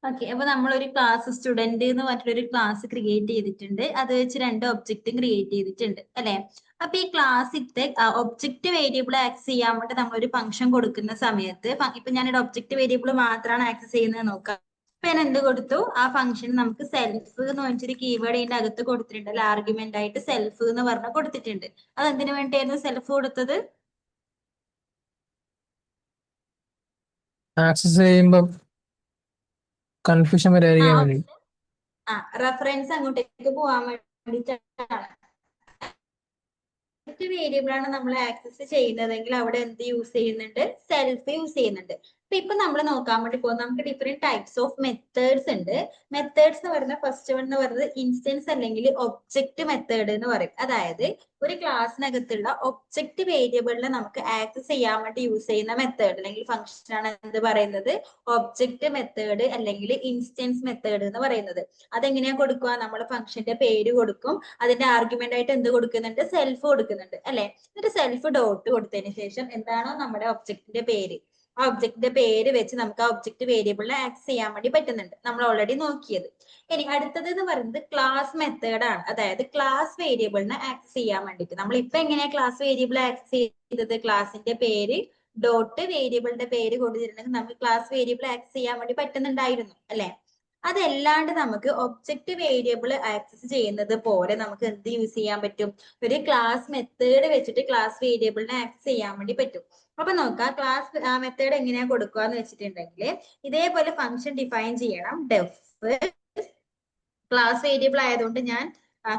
Okay, അപ്പൊ നമ്മളൊരു class student എന്ന് പറഞ്ഞിട്ടൊരു ക്ലാസ് ക്രിയേറ്റ് ചെയ്തിട്ടുണ്ട്. അത് വെച്ച് രണ്ട് ഒബ്ജക്റ്റും ക്രിയേറ്റ് ചെയ്തിട്ടുണ്ട് അല്ലെ. അപ്പൊ ഈ ക്ലാസ്സിലത്തെ ഒബ്ജക്റ്റ് വേരിയബിൾ ആക്സസ് ചെയ്യാൻ വേണ്ടി നമ്മളൊരു ഫംഗ്ഷൻ കൊടുക്കുന്ന സമയത്ത് ഇപ്പൊ ഞാനൊരു ഒബ്ജക്റ്റ് വേരിയബിൾ മാത്രമാണ് ആക്സസ് ചെയ്യുന്നത് നോക്കാം. അപ്പൊ ഞാൻ എന്ത് കൊടുത്തു, ആ ഫംഗ്ഷൻ നമുക്ക് സെൽഫ് എന്ന് പറഞ്ഞൊരു കീവേഡ് ഇതിന്റെ അകത്ത് കൊടുത്തിട്ടുണ്ട് അല്ലെ. ആർഗ്യുമെന്റ് ആയിട്ട് സെൽഫ് എന്ന് പറഞ്ഞ കൊടുത്തിട്ടുണ്ട്. അത് എന്തിനു വേണ്ടിയായിരുന്നു സെൽഫ് കൊടുത്തത്? ആക്സസ് ചെയ്യുമ്പോൾ കൺഫ്യൂഷൻ വരാതിരിക്കാൻ വേണ്ടി. റെഫറൻസ് അങ്ങോട്ടേക്ക് പോകാൻ വേണ്ടിയിട്ടാണ്. വേരിയബിൾ ആണ് നമ്മൾ ആക്സസ് ചെയ്യുന്നതെങ്കിൽ അവിടെ എന്ത് യൂസ് ചെയ്യുന്നുണ്ട്? സെൽഫ് യൂസ് ചെയ്യുന്നുണ്ട്. ഇപ്പൊ നമ്മൾ നോക്കാൻ വേണ്ടി പോകുന്നത് നമുക്ക് ഡിഫറെന്റ് ടൈപ്സ് ഓഫ് മെത്തേഡ്സ് ഉണ്ട്. മെത്തേഡ്സ് എന്ന് പറയുന്ന ഫസ്റ്റ് വൺ എന്ന് പറയുന്നത് ഇൻസ്റ്റൻസ് അല്ലെങ്കിൽ ഒബ്ജക്റ്റ് മെത്തേഡ് എന്ന് പറയും. അതായത് ഒരു ക്ലാസ്സിനകത്തുള്ള ഒബ്ജക്റ്റ് വേരിയബിളിനെ നമുക്ക് ആക്സസ് ചെയ്യാൻ വേണ്ടി യൂസ് ചെയ്യുന്ന മെത്തേഡ് അല്ലെങ്കിൽ ഫംഗ്ഷൻ ആണ് എന്ത് പറയുന്നത്? ഒബ്ജക്റ്റ് മെത്തേഡ് അല്ലെങ്കിൽ ഇൻസ്റ്റൻസ് മെത്തേഡ് എന്ന് പറയുന്നത്. അതെങ്ങനെയാ കൊടുക്കുക? നമ്മൾ ഫംഗ്ഷന്റെ പേര് കൊടുക്കും, അതിന്റെ ആർഗ്യുമെന്റ് ആയിട്ട് എന്ത് കൊടുക്കുന്നുണ്ട്? സെൽഫ് കൊടുക്കുന്നുണ്ട് അല്ലെ. എന്നിട്ട് സെൽഫ് ഡോട്ട് കൊടുത്തതിന് ശേഷം എന്താണോ നമ്മുടെ ഒബ്ജക്റ്റിന്റെ പേര്, ആ ഒബ്ജക്റ്റിന്റെ പേര് വെച്ച് നമുക്ക് ആ ഒബ്ജക്റ്റ് വേരിയബിളിനെ ആക്സസ് ചെയ്യാൻ വേണ്ടി പറ്റുന്നുണ്ട്. നമ്മൾ ഓൾറെഡി നോക്കിയത്. ഇനി അടുത്തത് എന്ന് പറയുന്നത് ക്ലാസ് മെത്തേഡ് ആണ്. അതായത് ക്ലാസ് വേരിയബിളിനെ ആക്സസ് ചെയ്യാൻ വേണ്ടിയിട്ട് നമ്മൾ ഇപ്പൊ എങ്ങനെയാ ക്ലാസ് വേരിയബിൾ ആക്സസ് ചെയ്തത്? ക്ലാസിന്റെ പേര് ഡോട്ട് വേരിയബിളിന്റെ പേര് കൊടുത്തിട്ടുണ്ടെങ്കിൽ നമുക്ക് ക്ലാസ് വേരിയബിൾ ആക്സസ് ചെയ്യാൻ വേണ്ടി പറ്റുന്നുണ്ടായിരുന്നു അല്ലെ. അതല്ലാണ്ട് നമുക്ക് ഒബ്ജക്റ്റ് വേരിയബിൾ ആക്സസ് ചെയ്യുന്നത് പോലെ നമുക്ക് എന്ത് യൂസ് ചെയ്യാൻ പറ്റും? ഒരു ക്ലാസ് മെത്തേഡ് വെച്ചിട്ട് ക്ലാസ് വേരിയബിളിനെ ആക്സസ് ചെയ്യാൻ വേണ്ടി പറ്റും. അപ്പൊ നോക്കാം ക്ലാസ് മെത്തേഡ് എങ്ങനെയാ കൊടുക്കുക എന്ന് വെച്ചിട്ടുണ്ടെങ്കിൽ ഇതേപോലെ ഫംഗ്ഷൻ ഡിഫൈൻ ചെയ്യണം. ഡെഫ് ക്ലാസ് വേരിയബിൾ ആയതുകൊണ്ട് ഞാൻ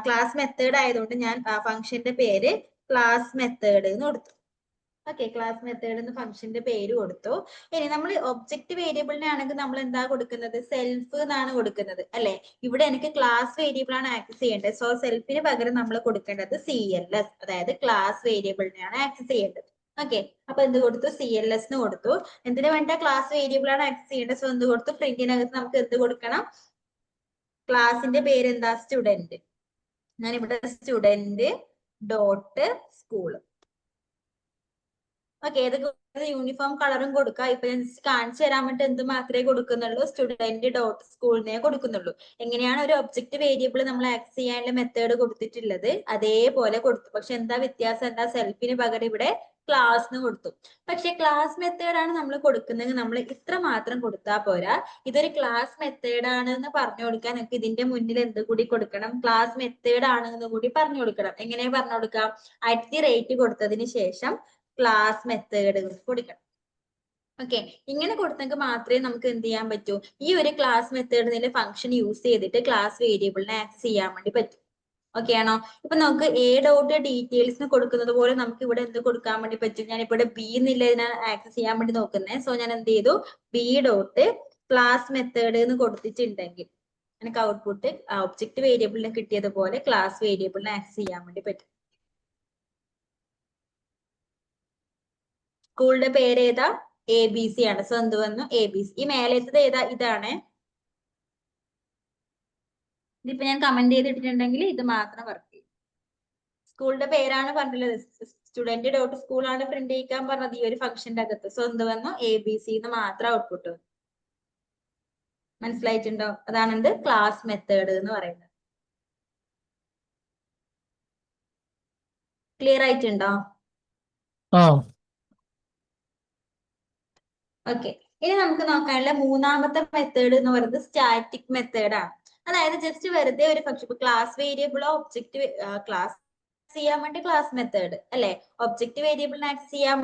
ക്ലാസ് മെത്തേഡ് ആയതുകൊണ്ട് ഞാൻ ഫംഗ്ഷന്റെ പേര് ക്ലാസ് മെത്തേഡ് എന്ന് കൊടുത്തു. ഓക്കെ, ക്ലാസ് മെത്തേഡ് എന്ന് ഫംഗ്ഷന്റെ പേര് കൊടുത്തു. ഇനി നമ്മൾ ഒബ്ജക്റ്റ് വേരിയബിളിനെ ആണെങ്കിൽ നമ്മൾ എന്താ കൊടുക്കുന്നത്? സെൽഫ് എന്നാണ് കൊടുക്കുന്നത് അല്ലെ. ഇവിടെ എനിക്ക് ക്ലാസ് വേരിയബിൾ ആണ് ആക്സസ് ചെയ്യേണ്ടത്. സോ സെൽഫിന് പകരം നമ്മൾ കൊടുക്കേണ്ടത് CLS, അതായത് ക്ലാസ് വേരിയബിളിനെയാണ് ആക്സസ് ചെയ്യേണ്ടത്. ഓക്കെ, അപ്പൊ എന്ത് കൊടുത്തു? CLS എന്ന് കൊടുത്തു. എന്തിനു വേണ്ട? ക്ലാസ് വേരിയബിൾ ആണ് ആക്സസ് ചെയ്യേണ്ടത്. സോ എന്ത് കൊടുത്തു? പ്രിന്റിനകത്ത് നമുക്ക് എന്ത് കൊടുക്കണം? ക്ലാസിന്റെ പേര് എന്താ? സ്റ്റുഡന്റ്. ഞാൻ ഇവിടെ സ്റ്റുഡന്റ് ഡോട്ട് സ്കൂൾ. ഓക്കെ, ഏതൊക്കെ യൂണിഫോം കളറും കൊടുക്കാം. ഇപ്പൊ ഞാൻ കാണിച്ചു തരാൻ വേണ്ടി എന്ത് മാത്രമേ കൊടുക്കുന്നുള്ളൂ? സ്റ്റുഡന്റ് ഡോട്ട് സ്കൂളിനെ കൊടുക്കുന്നുള്ളൂ. എങ്ങനെയാണ് ഒരു ഒബ്ജക്റ്റ് വേരിയബിൾ നമ്മൾ ആക്സസ് ചെയ്യാനുള്ള മെത്തേഡ് കൊടുത്തിട്ടുള്ളത് അതേപോലെ കൊടുത്തു. പക്ഷെ എന്താ വ്യത്യാസം? എന്താ? സെൽഫിന് പകരം ഇവിടെ ക്ലാസ് എന്ന് കൊടുത്തു. പക്ഷെ ക്ലാസ് മെത്തേഡ് ആണ് നമ്മൾ കൊടുക്കുന്നതെങ്കിൽ നമ്മൾ ഇത്ര മാത്രം കൊടുത്താൽ പോരാ. ഇതൊരു ക്ലാസ് മെത്തേഡ് ആണ് എന്ന് പറഞ്ഞു കൊടുക്കാൻ നമുക്ക് ഇതിന്റെ മുന്നിൽ എന്ത് കൂടി കൊടുക്കണം? ക്ലാസ് മെത്തേഡ് ആണെന്ന് കൂടി പറഞ്ഞു കൊടുക്കണം. എങ്ങനെയാ പറഞ്ഞു കൊടുക്കാം? @ കൊടുത്തതിന് ശേഷം ക്ലാസ് മെത്തേഡ് കൊടുക്കണം. ഓക്കെ, ഇങ്ങനെ കൊടുത്തെങ്കിൽ മാത്രമേ നമുക്ക് എന്ത് ചെയ്യാൻ പറ്റൂ? ഈ ഒരു ക്ലാസ് മെത്തേഡിന്റെ ഫംഗ്ഷൻ യൂസ് ചെയ്തിട്ട് ക്ലാസ് വേരിയബിളിനെ ആക്സസ് ചെയ്യാൻ വേണ്ടി പറ്റും. ഓക്കെ ആണോ? ഇപ്പൊ നമുക്ക് ഡോട്ട് ഡീറ്റെയിൽസിന് കൊടുക്കുന്നത് പോലെ നമുക്ക് ഇവിടെ എന്ത് കൊടുക്കാൻ വേണ്ടി പറ്റും? ഞാൻ ഇവിടെ B എന്നുള്ളതിനാണ് ആക്സസ് ചെയ്യാൻ വേണ്ടി നോക്കുന്നത്. സോ ഞാൻ എന്ത് ചെയ്തു? B ഡോട്ട് ക്ലാസ് മെത്തേഡ് എന്ന് കൊടുത്തിട്ടുണ്ടെങ്കിൽ എനിക്ക് ഔട്ട്പുട്ട് ഒബ്ജക്റ്റ് വേരിയബിളിന് കിട്ടിയതുപോലെ ക്ലാസ് വേരിയബിളിനെ ആക്സസ് ചെയ്യാൻ വേണ്ടി പറ്റും. സ്കൂളിന്റെ പേര് ഏതാ? ABC ആണ്. സോ എന്ത് വന്നു? ABC. ഈ മേലത്തത് ഏതാ? ഇതാണ്. ഇതിപ്പോ ഞാൻ കമന്റ് ചെയ്തിട്ടുണ്ടെങ്കിൽ ഇത് മാത്രം വർക്ക് ചെയ്യും. സ്കൂളിന്റെ പേരാണ് പറഞ്ഞിട്ടുള്ളത്. സ്റ്റുഡന്റ് ഡോട്ട് സ്കൂൾ ആണ് പ്രിന്റ് ചെയ്യിക്കാൻ പറഞ്ഞത് ഈ ഒരു ഫംഗ്ഷന്റെ അകത്ത്. സോ എന്ത് വന്നു? ABC എന്ന് മാത്രം ഔട്ട്പുട്ട് വന്നു. മനസ്സിലായിട്ടുണ്ടോ? അതാണ് എന്ത്? ക്ലാസ് മെത്തേഡ് എന്ന് പറയുന്നത്. ക്ലിയർ ആയിട്ടുണ്ടോ? ഓക്കെ, ഇനി നമുക്ക് നോക്കാനുള്ള മൂന്നാമത്തെ മെത്തേഡ് എന്ന് പറയുന്നത് സ്റ്റാറ്റിക് മെത്തേഡ് ആണ്. അതായത് ജസ്റ്റ് വെറുതെ ഒരു ഫംഗ്ഷൻ, ഇപ്പൊ ക്ലാസ് വേരിയബിളോ ഒബ്ജക്റ്റ് ക്ലാസ് ചെയ്യാൻ വേണ്ടി ക്ലാസ് മെത്തേഡ് അല്ലെ. ഒബ്ജക്റ്റ് വേരിയബിളിനെ ആക്സസ് ചെയ്യാൻ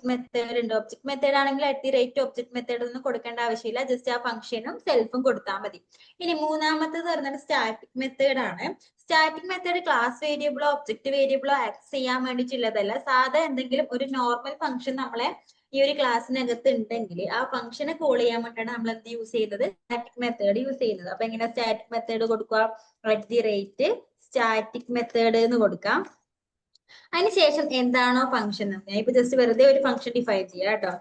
മെത്തേഡ് ഉണ്ട്. ഒബ്ജക്റ്റ് മെത്തേഡ് ആണെങ്കിൽ @ ഒബ്ജക്റ്റ് മെത്തേഡ് ഒന്നും കൊടുക്കേണ്ട ആവശ്യമില്ല. ജസ്റ്റ് ആ ഫംഗ്ഷനും സെൽഫും കൊടുത്താൽ മതി. ഇനി മൂന്നാമത്തേത് പറഞ്ഞാൽ സ്റ്റാറ്റിക് മെത്തേഡ് ആണ്. സ്റ്റാറ്റിക് മെത്തേഡ് ക്ലാസ് വേരിയബിളോ ഒബ്ജക്റ്റ് വേരിയബിളോ ആക്സസ് ചെയ്യാൻ വേണ്ടിയിട്ടുള്ളതല്ല. സാധാ എന്തെങ്കിലും ഒരു നോർമൽ ഫംഗ്ഷൻ നമ്മളെ ഈ ഒരു ക്ലാസ്സിനകത്ത് ഉണ്ടെങ്കിൽ ആ ഫംഗ്ഷനെ കോൾ ചെയ്യാൻ വേണ്ടിയാണ് നമ്മൾ എന്ത് യൂസ് ചെയ്യുന്നത്? സ്റ്റാറ്റിക് മെത്തേഡ് യൂസ് ചെയ്യുന്നത്. അപ്പൊ എങ്ങനെ സ്റ്റാറ്റിക് മെത്തേഡ് കൊടുക്കുക? @ സ്റ്റാറ്റിക് മെത്തേഡ് എന്ന് കൊടുക്കാം. അതിനുശേഷം എന്താണോ ഫംഗ്ഷൻ, ഞാൻ ഇപ്പൊ ജസ്റ്റ് വെറുതെ ഒരു ഫംഗ്ഷൻ ഡിഫൈൻ ചെയ്യാം കേട്ടോ.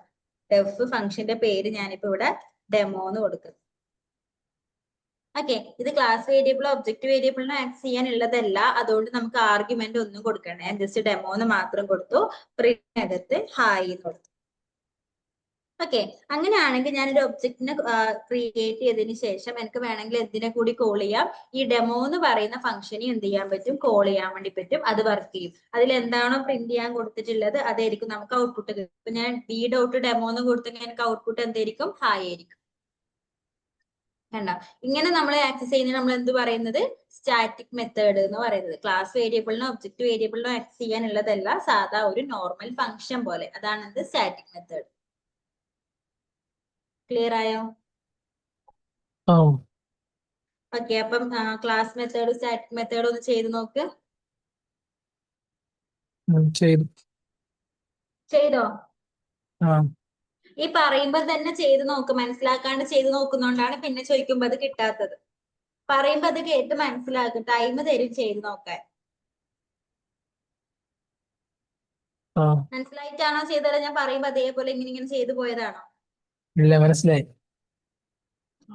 ഡെഫ് ഫംഗ്ഷന്റെ പേര് ഞാനിപ്പോ ഇവിടെ ഡെമോ എന്ന് കൊടുക്കും. ഓക്കെ, ഇത് ക്ലാസ് വേരിയബിളോ ഒബ്ജക്റ്റ് വേരിയബിളിനോ ആക്സസ് ചെയ്യാനുള്ളതല്ല. അതുകൊണ്ട് നമുക്ക് ആർഗ്യുമെന്റ് ഒന്നും കൊടുക്കണ്ട. ഞാൻ ജസ്റ്റ് ഡെമോ എന്ന് മാത്രം കൊടുത്തു. പ്രിന്റിനകത്ത് ഹായ് എന്ന് കൊടുത്തു. ഓക്കെ, അങ്ങനെയാണെങ്കിൽ ഞാനൊരു ഒബ്ജക്റ്റിനെ ക്രിയേറ്റ് ചെയ്തതിന് ശേഷം എനിക്ക് വേണമെങ്കിൽ എന്തിനെ കൂടി കോൾ ചെയ്യാം, ഈ ഡെമോ എന്ന് പറയുന്ന ഫംഗ്ഷനെ എന്ത് ചെയ്യാൻ പറ്റും, കോൾ ചെയ്യാൻ വേണ്ടി പറ്റും. അത് വർക്ക് ചെയ്യും. അതിൽ എന്താണോ പ്രിന്റ് ചെയ്യാൻ കൊടുത്തിട്ടുള്ളത് അതായിരിക്കും നമുക്ക് ഔട്ട്പുട്ട് കിട്ടും. ഇപ്പൊ ഞാൻ b.demo എന്ന് കൊടുത്തെങ്കിൽ എനിക്ക് ഔട്ട്പുട്ട് എന്തായിരിക്കും, ഹായ് ആയിരിക്കും. കണ്ടോ, ഇങ്ങനെ നമ്മൾ ആക്സസ് ചെയ്യുന്നത് നമ്മൾ എന്ത് പറയുന്നത്, സ്റ്റാറ്റിക് മെത്തേഡ് എന്ന് പറയുന്നത്. ക്ലാസ് വേരിയബിളിനോ ഒബ്ജക്ട് വേരിയബിളിനോ ആക്സസ് ചെയ്യാനുള്ളതല്ല, സാധാ ഒരു നോർമൽ ഫംഗ്ഷൻ പോലെ. അതാണ് എന്ത്, സ്റ്റാറ്റിക് മെത്തേഡ്. ക്ലിയർ ആയോ? ആ ഓക്കെ, അപ്പം ക്ലാസ് മെത്തേഡ് സ്റ്റാറ്റിക് മെത്തേഡ് ഒന്ന് ചെയ്ത് നോക്ക്. ചെയ്തു. ചെയ്തോ? ആ ഈ പറയുമ്പോ തന്നെ ചെയ്ത് നോക്ക്. മനസ്സിലാക്കാണ്ട് ചെയ്ത് നോക്കുന്നോണ്ടാണ് പിന്നെ ചോദിക്കുമ്പോ അത് കിട്ടാത്തത്. പറയുമ്പോ അത് കേട്ട് മനസ്സിലാക്കും, ടൈം തരും ചെയ്ത് നോക്കാൻ. ആ മനസ്സിലായിട്ടാണോ ചെയ്തത്? ഞാൻ പറയുമ്പോ അതേപോലെ ഇങ്ങനെ ഇങ്ങനെ ചെയ്തു പോയതാണോ? ഇല്ല, മനസ്സിലായി.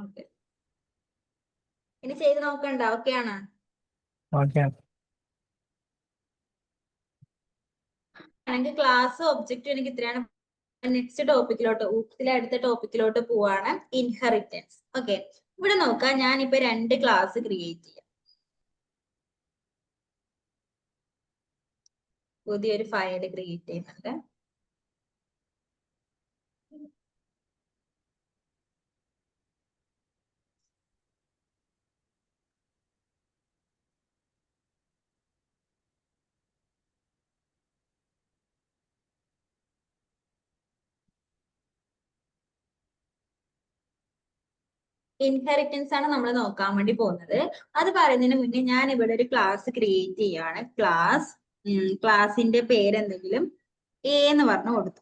ഓക്കെ, ഇനി ചെയ്ത് നോക്കണ്ട. ഓക്കെ ആണ്? ഓക്കെ. എനിക്ക് ക്ലാസ് ഒബ്ജക്റ്റ് എനിക്ക് ഇത്രയാണ്. നെക്സ്റ്റ് ടോപ്പിക്കിലോട്ട്, ഊപ്പത്തിലെ അടുത്ത ടോപ്പിക്കിലോട്ട് പോവാണ്, ഇൻഹെറിറ്റൻസ്. ഓക്കെ, ഇവിടെ നോക്കാം. ഞാനിപ്പോ 2 ക്ലാസ് ക്രിയേറ്റ് ചെയ്യാം. പുതിയൊരു ഫയൽ ക്രിയേറ്റ് ചെയ്യുന്നുണ്ട്. ഇൻഹെറിറ്റൻസ് ആണ് നമ്മൾ നോക്കാൻ വേണ്ടി പോകുന്നത്. അത് പറയുന്നതിന് മുന്നേ ഞാൻ ഇവിടെ ഒരു ക്ലാസ് ക്രിയേറ്റ് ചെയ്യാണ്. ക്ലാസിന്റെ പേര് എന്തെങ്കിലും എ എന്ന് പറഞ്ഞു കൊടുത്തു.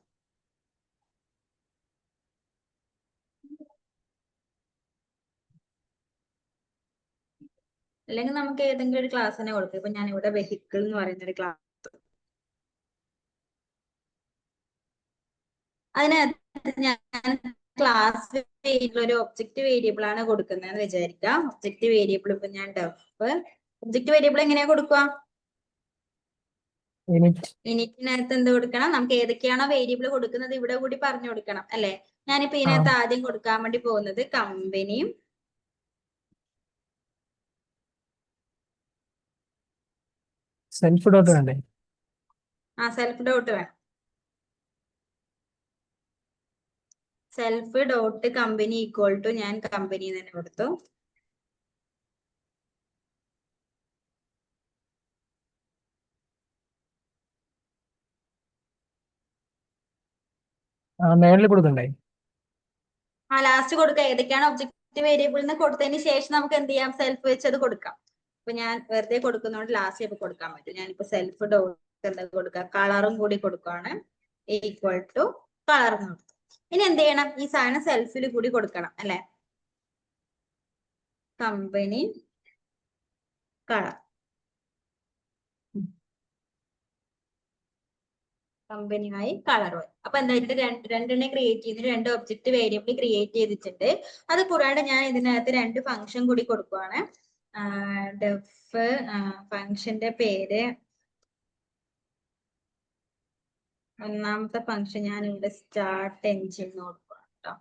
അല്ലെങ്കിൽ നമുക്ക് ഏതെങ്കിലും ഒരു ക്ലാസ് തന്നെ കൊടുക്കും. ഇപ്പൊ ഞാൻ ഇവിടെ വെഹിക്കിൾ എന്ന് പറയുന്ന ഒരു ക്ലാസ്, അതിനകത്ത് ഞാൻ ക്ലാസ് ഒരു ഒബ്ജക്റ്റ് വേരിയബിൾ ആണ് കൊടുക്കുന്നതെന്ന് വിചാരിക്കാം. ഒബ്ജക്റ്റ് വേരിയബിൾ ഇപ്പൊ ഞാൻ ഒബ്ജക്റ്റ് വേരിയബിൾ എങ്ങനെയാ കൊടുക്കുക? ഇനിറ്റിനകത്ത് എന്ത് കൊടുക്കണം? നമുക്ക് ഏതൊക്കെയാണോ വേരിയബിൾ കൊടുക്കുന്നത് ഇവിടെ കൂടി പറഞ്ഞു കൊടുക്കണം അല്ലെ? ഞാനിപ്പോ ഇതിനകത്ത് ആദ്യം കൊടുക്കാൻ വേണ്ടി പോകുന്നത് കമ്പനിയും സെൽഫ് ഡോട്ട് വേണ്ടേ? സെൽഫ് ഡോട്ട് വേണം. Self dot company equal to ഞാൻ കമ്പനി തന്നെ കൊടുത്തു. മേളിൽ കൊടുക്കണ്ടേ? ലാസ്റ്റ് കൊടുക്കാം. ഏതൊക്കെയാണ് ഒബ്ജക്റ്റ് വേരിയബിളിന് കൊടുത്തതിന് ശേഷം നമുക്ക് എന്ത് ചെയ്യാം, സെൽഫ് വെച്ച് അത് കൊടുക്കാം. ഇപ്പൊ ഞാൻ വെറുതെ കൊടുക്കുന്നതുകൊണ്ട് ലാസ്റ്റ് ഇപ്പൊ കൊടുക്കാൻ പറ്റും. ഞാനിപ്പോ സെൽഫ് ഡോട്ട് എന്താ കൊടുക്കുക, കളറും കൂടി കൊടുക്കുകയാണ്, ഈക്വൽ ടു കളർ എന്ന് കൊടുത്തു. ഇനി എന്ത് ചെയ്യണം, ഈ സാധനം സെൽഫിൽ കൂടി കൊടുക്കണം അല്ലെ? കമ്പനി കളർ, കമ്പനിയായി കളറുമായി. അപ്പൊ എന്തായിട്ട് രണ്ടെണ്ണം ക്രിയേറ്റ് ചെയ്യുന്നത്, 2 ഒബ്ജക്റ്റ് വേരിയബിൾ ക്രിയേറ്റ് ചെയ്തിട്ടുണ്ട്. അത് കൂടാണ്ട് ഞാൻ ഇതിനകത്ത് 2 ഫംഗ്ഷൻ കൂടി കൊടുക്കുവാണ്. ഡെഫ് ഫംഗ്ഷന്റെ പേര്, ഒന്നാമത്തെ ഫംഗ്ഷൻ ഞാൻ ഇവിടെ സ്റ്റാർട്ട് എൻജിൻ കൊടുക്കണം കേട്ടോ.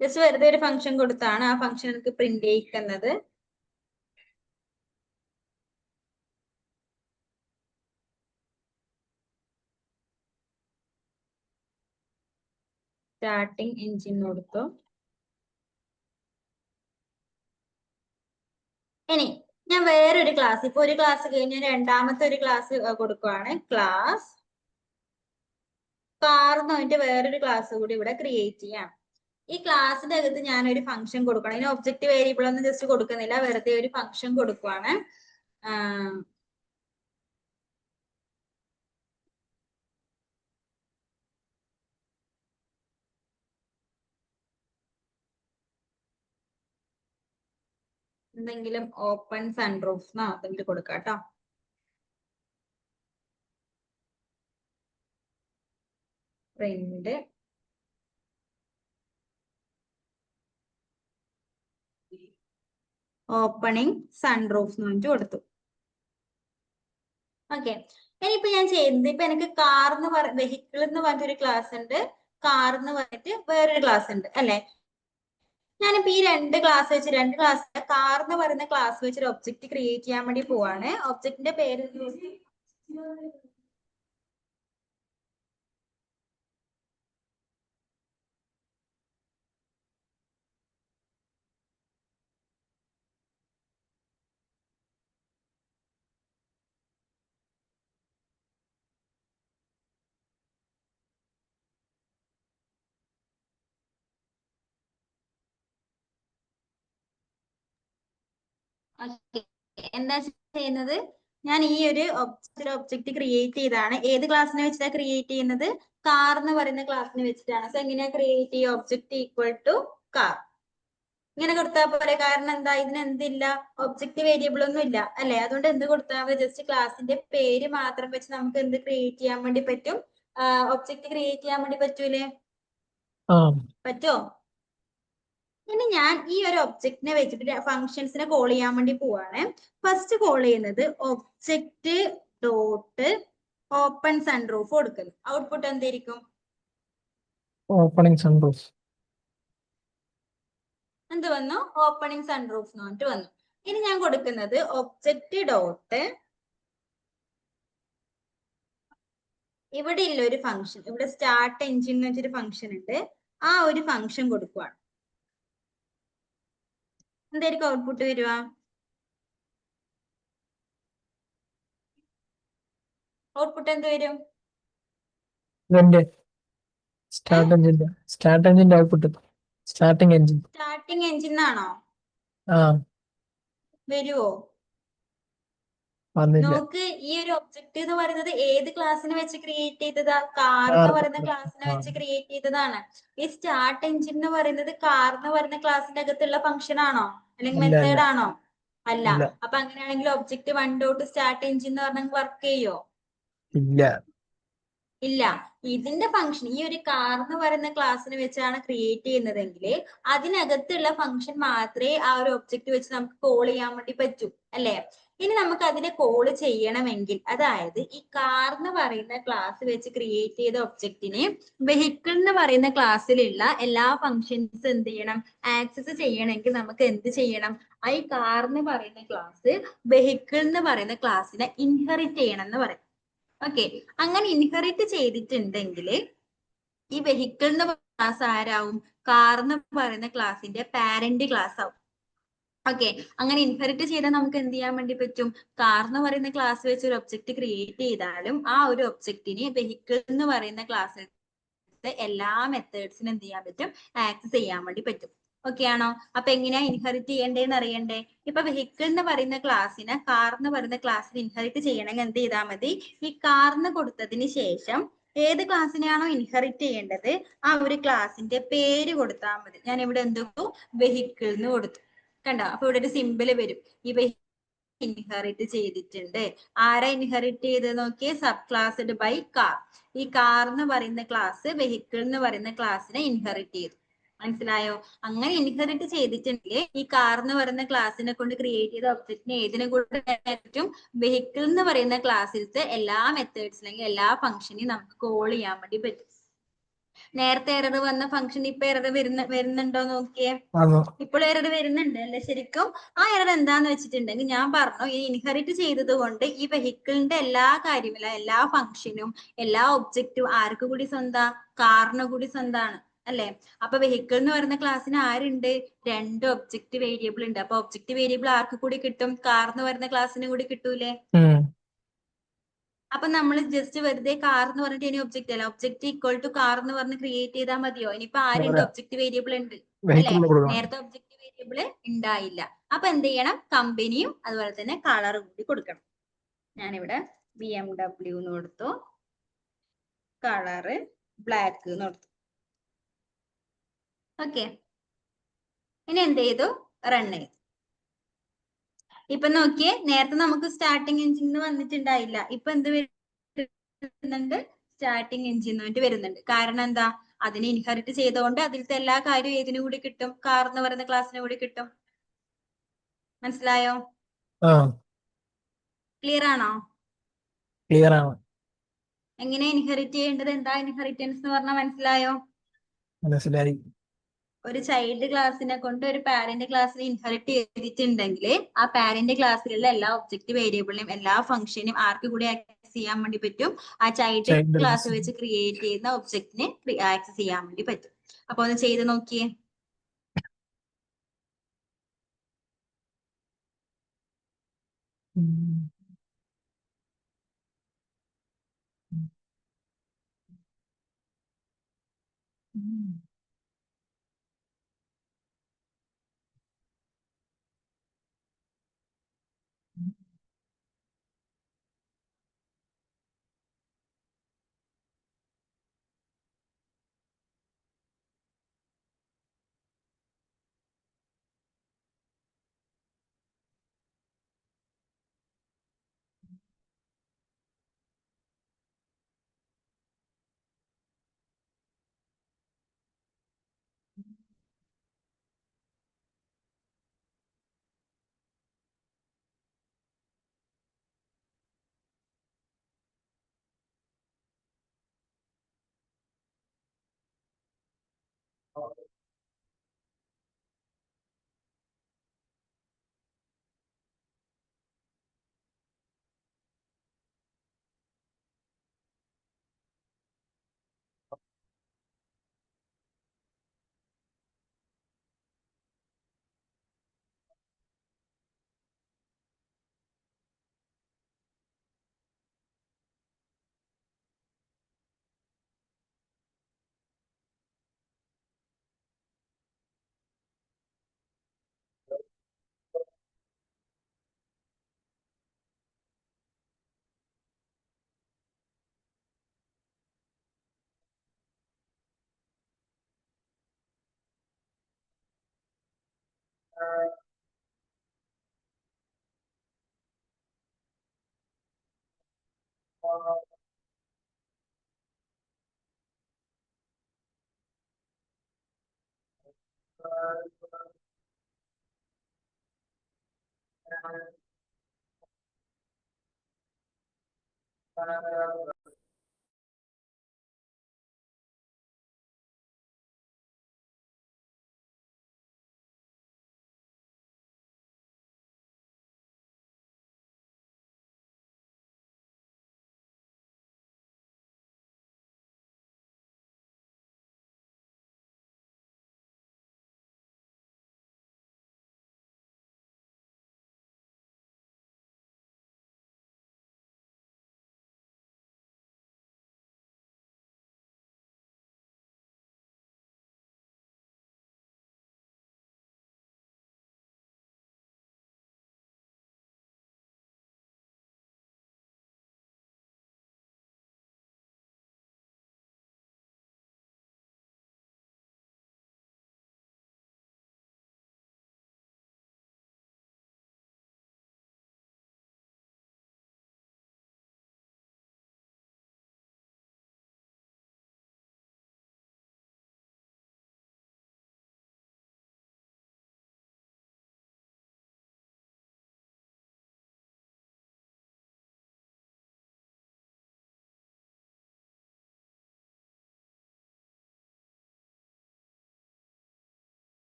ജസ്റ്റ് വെറുതെ ഒരു ഫംഗ്ഷൻ കൊടുത്താണ് ആ ഫംഗ്ഷൻ എനിക്ക് പ്രിന്റ് ചെയ്യിക്കുന്നത്. സ്റ്റാർട്ടിങ് എൻജിൻ കൊടുത്തു. ഇനി ഞാൻ വേറൊരു ക്ലാസ്, ഇപ്പൊ ഒരു ക്ലാസ് കഴിഞ്ഞ് രണ്ടാമത്തെ ഒരു ക്ലാസ് കൊടുക്കുവാണ്. ക്ലാസ് കാർ എന്ന് പറഞ്ഞിട്ട് വേറൊരു ക്ലാസ് കൂടി ഇവിടെ ക്രിയേറ്റ് ചെയ്യാം. ഈ ക്ലാസ്സിന്റെ അകത്ത് ഞാൻ ഒരു ഫംഗ്ഷൻ കൊടുക്കണം. ഇതിന് ഒബ്ജക്റ്റ് വേരിയബിൾ ഒന്നും ജസ്റ്റ് കൊടുക്കുന്നില്ല, വെറുതെ ഒരു ഫംഗ്ഷൻ കൊടുക്കുവാണ്. എന്തെങ്കിലും ഓപ്പൺ സൺറൂഫ് എന്നോ എന്തെങ്കിലും കൊടുക്കാം കേട്ടോ. പ്രിന്റ് ഓപ്പണിംഗ് സൺറൂഫ് എന്ന് പറഞ്ഞിട്ട് കൊടുത്തു. ഓക്കെ, ഇനിയിപ്പോ ഞാൻ ചെയ്യുന്നത് ഇപ്പൊ എനിക്ക് കാർ എന്ന് വെഹിക്കിൾ എന്ന് പറഞ്ഞൊരു ക്ലാസ് ഉണ്ട്, കാർ എന്ന് പറഞ്ഞിട്ട് വേറൊരു ക്ലാസ് ഉണ്ട് അല്ലെ. ഞാനിപ്പോ ഈ രണ്ട് ക്ലാസ് കാർ എന്ന് പറയുന്ന ക്ലാസ് വെച്ചൊരു ഒബ്ജക്റ്റ് ക്രിയേറ്റ് ചെയ്യാൻ വേണ്ടി പോവാണ്. ഒബ്ജക്റ്റിന്റെ പേര് എന്താ ചെയ്യുന്നത്, ഞാൻ ഈ ഒരു ഒബ്ജക്റ്റ് ക്രിയേറ്റ് ചെയ്താണ്. ഏത് ക്ലാസ്സിനെ വെച്ചിട്ടാണ് ക്രിയേറ്റ് ചെയ്യുന്നത്? കാർ എന്ന് പറയുന്ന ക്ലാസ്സിനെ വെച്ചിട്ടാണ്. സോ എങ്ങനെയാ ക്രിയേറ്റ് ചെയ്യുക? ഒബ്ജക്റ്റ് ഈക്വൽ ടു കാർ ഇങ്ങനെ കൊടുത്താൽ പോരെ. കാരണം എന്താ, ഇതിന് എന്തില്ല, ഒബ്ജക്റ്റ് വേരിയബിൾ ഒന്നും ഇല്ല അല്ലെ. അതുകൊണ്ട് എന്ത് കൊടുത്താൽ മതി, ജസ്റ്റ് ക്ലാസിന്റെ പേര് മാത്രം വെച്ച് നമുക്ക് എന്ത് ക്രിയേറ്റ് ചെയ്യാൻ വേണ്ടി പറ്റും, ഒബ്ജക്റ്റ് ക്രിയേറ്റ് ചെയ്യാൻ വേണ്ടി പറ്റൂലേ? പറ്റോ? ഇനി ഞാൻ ഈ ഒരു ഒബ്ജക്റ്റിനെ വെച്ചിട്ട് ഫങ്ഷൻസിനെ കോൾ ചെയ്യാൻ വേണ്ടി പോവാണ്. ഫസ്റ്റ് കോൾ ചെയ്യുന്നത് ഒബ്ജക്റ്റ് ഡോട്ട് ഓപ്പൺ സൺറൂഫ് കൊടുക്കുന്നു. ഔട്ട്പുട്ട് എന്തായിരിക്കും? Opening sunroof. എന്ത് വന്നു? ഓപ്പണിംഗ് സൺറൂഫ് എന്ന് പറഞ്ഞിട്ട് വന്നു. ഇനി ഞാൻ കൊടുക്കുന്നത് ഒബ്ജക്റ്റ് ഡോട്ട് ഇവിടെ ഇല്ല ഒരു ഫംഗ്ഷൻ, ഇവിടെ സ്റ്റാർട്ട് എഞ്ചിൻ എന്ന് വെച്ചൊരു ഫംഗ്ഷൻ ഉണ്ട്, ആ ഒരു ഫംഗ്ഷൻ കൊടുക്കുവാണ്. എന്തായിരിക്കും ഔട്ട്പുട്ട് വരിക? ഔട്ട്പുട്ട് എന്ത് വരും? സ്റ്റാർട്ട് എഞ്ചിന്റെ output. Starting engine. Starting engine ആണോ വരുവോ? നോക്ക്, ഈ ഒരു ഒബ്ജക്റ്റ് എന്ന് പറയുന്നത് ഏത് ക്ലാസ്സിനെ വെച്ച് ക്രിയേറ്റ് ചെയ്തതാ? കാർ എന്ന് പറയുന്ന ക്ലാസ്സിനെ വെച്ച് ക്രിയേറ്റ് ചെയ്തതാണ്. ഈ സ്റ്റാർട്ട് എഞ്ചിൻ എന്ന് പറയുന്നത് കാർ എന്ന് പറയുന്ന ക്ലാസ്സിന്റെ അകത്തുള്ള ഫംഗ്ഷൻ ആണോ അല്ലെങ്കിൽ മെത്തേഡ് ആണോ? അല്ല. അപ്പൊ അങ്ങനെയാണെങ്കിൽ ഒബ്ജക്റ്റ് 1 സ്റ്റാർട്ട് എഞ്ചിൻ എന്ന് പറഞ്ഞാൽ വർക്ക് ചെയ്യോ? ഇല്ല. ഇതിന്റെ ഫംഗ്ഷൻ ഈ ഒരു കാർ എന്ന് പറയുന്ന ക്ലാസ്സിനെ വെച്ചാണ് ക്രിയേറ്റ് ചെയ്യുന്നതെങ്കിൽ അതിനകത്തുള്ള ഫംഗ്ഷൻ മാത്രമേ ആ ഒരു ഒബ്ജക്റ്റ് വെച്ച് നമുക്ക് കോൾ ചെയ്യാൻ വേണ്ടി പറ്റൂ അല്ലെ. ഇനി നമുക്ക് അതിനെ കോൾ ചെയ്യണമെങ്കിൽ, അതായത് ഈ കാർ എന്ന് പറയുന്ന ക്ലാസ് വെച്ച് ക്രിയേറ്റ് ചെയ്ത ഒബ്ജക്റ്റിനെ വെഹിക്കിൾ എന്ന് പറയുന്ന ക്ലാസ്സിലുള്ള എല്ലാ ഫംഗ്ഷൻസ് എന്ത് ചെയ്യണം, ആക്സസ് ചെയ്യണമെങ്കിൽ നമുക്ക് എന്ത് ചെയ്യണം? ഈ കാർ എന്ന് പറയുന്ന ക്ലാസ് വെഹിക്കിൾ എന്ന് പറയുന്ന ക്ലാസ്സിനെ ഇൻഹെറിറ്റ് ചെയ്യണം എന്ന് പറയും. ഓക്കെ, അങ്ങനെ ഇൻഹെറിറ്റ് ചെയ്തിട്ടുണ്ടെങ്കിൽ ഈ വെഹിക്കിൾ എന്ന് ക്ലാസ് ആരാവും? കാർ എന്ന് പറയുന്ന ക്ലാസിന്റെ പാരന്റ് ക്ലാസ് ആവും. ഓക്കെ, അങ്ങനെ ഇൻഹെറിറ്റ് ചെയ്താൽ നമുക്ക് എന്ത് ചെയ്യാൻ വേണ്ടി പറ്റും? കാർ എന്ന് പറയുന്ന ക്ലാസ് വെച്ച് ഒരു ഒബ്ജക്റ്റ് ക്രിയേറ്റ് ചെയ്താലും ആ ഒരു ഒബ്ജക്റ്റിന് വെഹിക്കിൾ എന്ന് പറയുന്ന ക്ലാസ്സിൽ എല്ലാ മെത്തേഡ്സിനും എന്ത് ചെയ്യാൻ പറ്റും? ആക്സസ് ചെയ്യാൻ വേണ്ടി പറ്റും. ഓക്കെ ആണോ? അപ്പൊ എങ്ങനെയാ ഇൻഹെറിറ്റ് ചെയ്യേണ്ടതെന്ന് അറിയണ്ടേ? ഇപ്പൊ വെഹിക്കിൾ എന്ന് പറയുന്ന ക്ലാസ്സിന് കാർ എന്ന് പറയുന്ന ക്ലാസ്സിന് ഇൻഹെറിറ്റ് ചെയ്യണമെങ്കിൽ എന്ത് ചെയ്താൽ മതി? ഈ കാറിന് കൊടുത്തതിന് ശേഷം ഏത് ക്ലാസ്സിനെയാണോ ഇൻഹെറിറ്റ് ചെയ്യേണ്ടത് ആ ഒരു ക്ലാസിന്റെ പേര് കൊടുത്താൽ മതി. ഞാൻ ഇവിടെ എന്തു വെഹിക്കിൾ എന്ന് കൊടുത്തു. കണ്ടോ? അപ്പൊ ഇവിടെ ഒരു സിമ്പിള് വരും. ഈ ഇൻഹെറിറ്റ് ചെയ്തിട്ടുണ്ട്. ആരാ ഇൻഹെറിറ്റ് ചെയ്ത് നോക്കിയേ? Subclassed by car. ഈ കാർ എന്ന് പറയുന്ന ക്ലാസ് വെഹിക്കിൾ എന്ന് പറയുന്ന ക്ലാസ്സിനെ ഇൻഹെറിറ്റ് ചെയ്തു. മനസ്സിലായോ? അങ്ങനെ ഇൻഹെറിറ്റ് ചെയ്തിട്ടുണ്ടെങ്കിൽ ഈ കാർ എന്ന് പറയുന്ന ക്ലാസ്സിനെ കൊണ്ട് ക്രിയേറ്റ് ചെയ്ത ഒബ്ജക്റ്റിനെ ഏതിനെ കൊണ്ട് പറ്റും? വെഹിക്കിൾ എന്ന് പറയുന്ന ക്ലാസ്സിലത്തെ എല്ലാ മെത്തേഡ്സ് അല്ലെങ്കിൽ എല്ലാ ഫംഗ്ഷനെയും നമുക്ക് കോൾ ചെയ്യാൻ വേണ്ടി പറ്റും. നേരത്തെ എറർ വന്ന ഫംഗ്ഷൻ ഇപ്പൊ എറർ വരുന്നുണ്ടോ നോക്കിയേ. ഇപ്പോൾ എറർ വരുന്നുണ്ട് അല്ലെ? ശരിക്കും ആ എറർ എന്താന്ന് വെച്ചിട്ടുണ്ടെങ്കിൽ ഞാൻ പറഞ്ഞു, ഈ ഇൻഹെറിറ്റ് ചെയ്തത് കൊണ്ട് ഈ വെഹിക്കിളിന്റെ എല്ലാ കാര്യമില്ല, എല്ലാ ഫംഗ്ഷനും എല്ലാ ഒബ്ജക്റ്റും ആർക്ക് കൂടി സ്വന്തം? കാറിന് കൂടി സ്വന്തമാണ് അല്ലെ. അപ്പൊ വെഹിക്കിൾ എന്ന് പറയുന്ന ക്ലാസ്സിന് ആരുണ്ട്? 2 ഒബ്ജക്റ്റ് വേരിയബിൾ ഉണ്ട്. അപ്പൊ ഒബ്ജക്റ്റ് വേരിയബിൾ ആർക്ക് കൂടി കിട്ടും? കാർ എന്ന് പറയുന്ന ക്ലാസ്സിന് കൂടി കിട്ടൂലേ? അപ്പൊ നമ്മൾ ജസ്റ്റ് വെറുതെ കാർ എന്ന് പറഞ്ഞിട്ട് ഇനി ഒബ്ജക്റ്റ് അല്ല, ഒബ്ജക്റ്റ് ഈക്വൽ ടു കാർ എന്ന് പറഞ്ഞ് ക്രിയേറ്റ് ചെയ്താൽ മതിയോ? ഇനിയിപ്പോ ആരുണ്ട്? ഒബ്ജക്റ്റ് വേരിയബിൾ ഉണ്ട് അല്ലെ. നേരത്തെ ഒബ്ജക്റ്റ് വേരിയബിൾ ഉണ്ടായില്ല. അപ്പൊ എന്ത് ചെയ്യണം? കമ്പനിയും അതുപോലെ തന്നെ കളറും കൂടി കൊടുക്കണം. ഞാനിവിടെ BMW എന്ന് കൊടുത്തു, കളറ് ബ്ലാക്ക് എന്ന് കൊടുത്തു. ഓക്കെ, ഇനി എന്ത് ചെയ്തു? റൺ ചെയ്തു. ഇപ്പൊ നോക്കിയേ, നേരത്തെ നമുക്ക് സ്റ്റാർട്ടിംഗ് എഞ്ചിൻ വന്നിട്ടുണ്ടായില്ല. ഇപ്പൊ എന്ത് വരുന്നുണ്ട്? സ്റ്റാർട്ടിംഗ് എഞ്ചിൻ വരുന്നുണ്ട്. കാരണം എന്താ? അതിനെ ഇൻഹെറിറ്റ് ചെയ്തുകൊണ്ട് അതിലത്തെ എല്ലാ കാര്യവും ഏതിനു കൂടി കിട്ടും? കാർ എന്ന് പറയുന്ന ക്ലാസ്സിന് കൂടി കിട്ടും. മനസ്സിലായോ? ക്ലിയർ ആണോ? ക്ലിയർ ആണ്. എങ്ങനെ ഇൻഹെറിറ്റ് ചെയ്യേണ്ടത്? എന്താ ഇൻഹെറിറ്റൻസ് എന്ന് പറഞ്ഞാൽ മനസ്സിലായോ? മനസ്സിലായി. ഒരു ചൈൽഡ് ക്ലാസ്സിനെ കൊണ്ട് ഒരു പാരന്റ് ക്ലാസ്സിൽ ഇൻഹെറിറ്റ് ചെയ്തിട്ടുണ്ടെങ്കിൽ ആ പാരന്റ് ക്ലാസ്സിലുള്ള എല്ലാ ഒബ്ജക്റ്റ് വേരിയബിളിനും എല്ലാ ഫംഗ്ഷനും ആർക്ക് കൂടി ആക്സസ് ചെയ്യാൻ വേണ്ടി പറ്റും? ആ ചൈൽഡ് ചൈൽഡ് ക്ലാസ് ക്ലാസ്. വെച്ച് ക്രിയേറ്റ് ചെയ്യുന്ന ഒബ്ജക്റ്റിന് ആക്സസ് ചെയ്യാൻ വേണ്ടി പറ്റും. അപ്പൊ ഒന്ന് ചെയ്ത് നോക്കിയേ.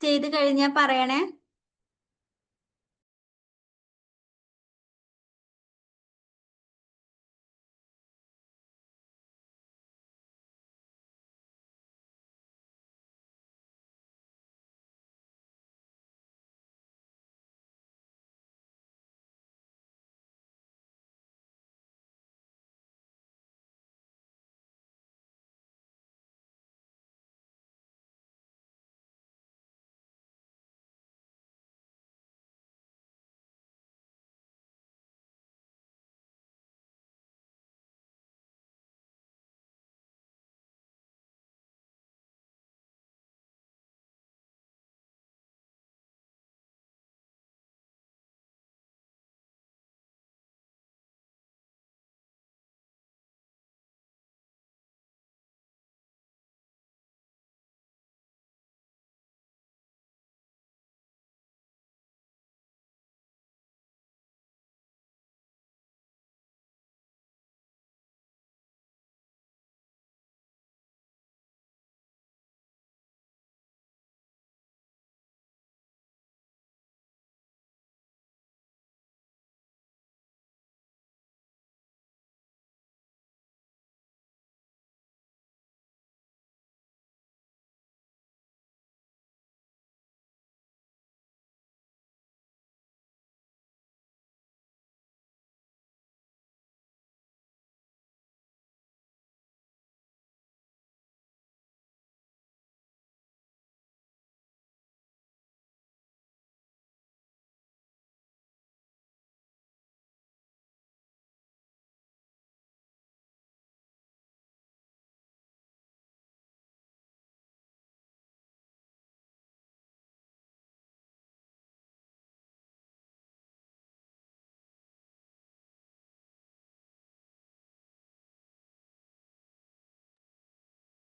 ചെയ്ത് കഴിഞ്ഞാൽ പറയണേ.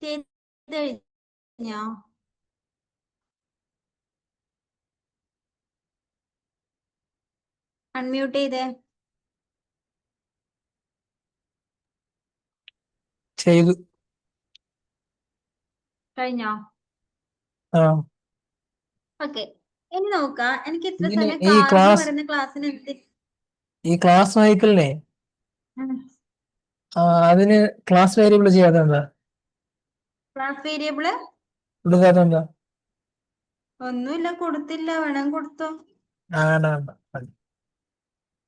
ചെയ്ത് കഴിഞ്ഞോ? അൺമ്യൂട്ട് ചെയ്തേ. ചെയ്തു. കഴിഞ്ഞോ? ആ ഓക്കെ. ഇനി നോക്കാം. എനിക്ക് ഇത്ര ഇതിന് സമയം ഈ കാർന്ന് ക്ലാസ് പറയുന്ന ക്ലാസ്സിന് ഈ ക്ലാസ് വെഹിക്കിളിനെ അതിന് ക്ലാസ് വേരിയബിൾ ചെയ്യാതെ എന്താ ക്ലാസ് വേരിയബിള് കൊടുക്കാത്ത എന്താ? ഒന്നുമില്ല, കൊടുത്തില്ല. വേണം കൊടുത്തോ. വേണ്ട വേണ്ട.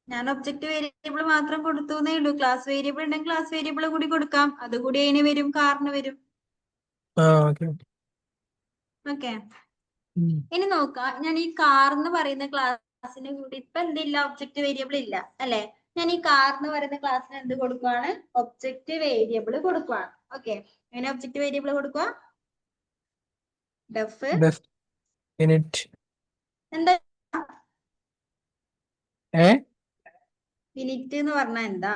ഞാൻ ഒബ്ജക്റ്റ് വേരിയബിൾ മാത്രം കൊടുത്തുന്നേ ഉള്ളൂ. ക്ലാസ് വേരിയബിൾ ഉണ്ടെങ്കിൽ ക്ലാസ് വേരിയബിൾ കൂടി കൊടുക്കാം. അതുകൂടി അതിന് വരും, കാറിന് വരും. ഓക്കെ. ഓക്കെ. ഇനി നോക്കാം. ഞാൻ ഈ കാർ എന്ന് പറയുന്ന ക്ലാസ്സിന് കൂടി ഇപ്പൊ എന്തില്ല, ഒബ്ജക്റ്റ് വേരിയബിൾ ഇല്ല അല്ലെ. ഞാൻ ഈ കാർ എന്ന് പറയുന്ന ക്ലാസ്സിന് എന്ത് കൊടുക്കുവാണ്? ഒബ്ജക്റ്റ് വേരിയബിൾ കൊടുക്കുവാണ്. ഓക്കെ. എങ്ങനെ ഒബ്ജക്റ്റ് വേരിയബിൾ കൊടുക്കുക? Def init. എന്താ ഏ ഇനിറ്റ് എന്ന് പറഞ്ഞാ എന്താ?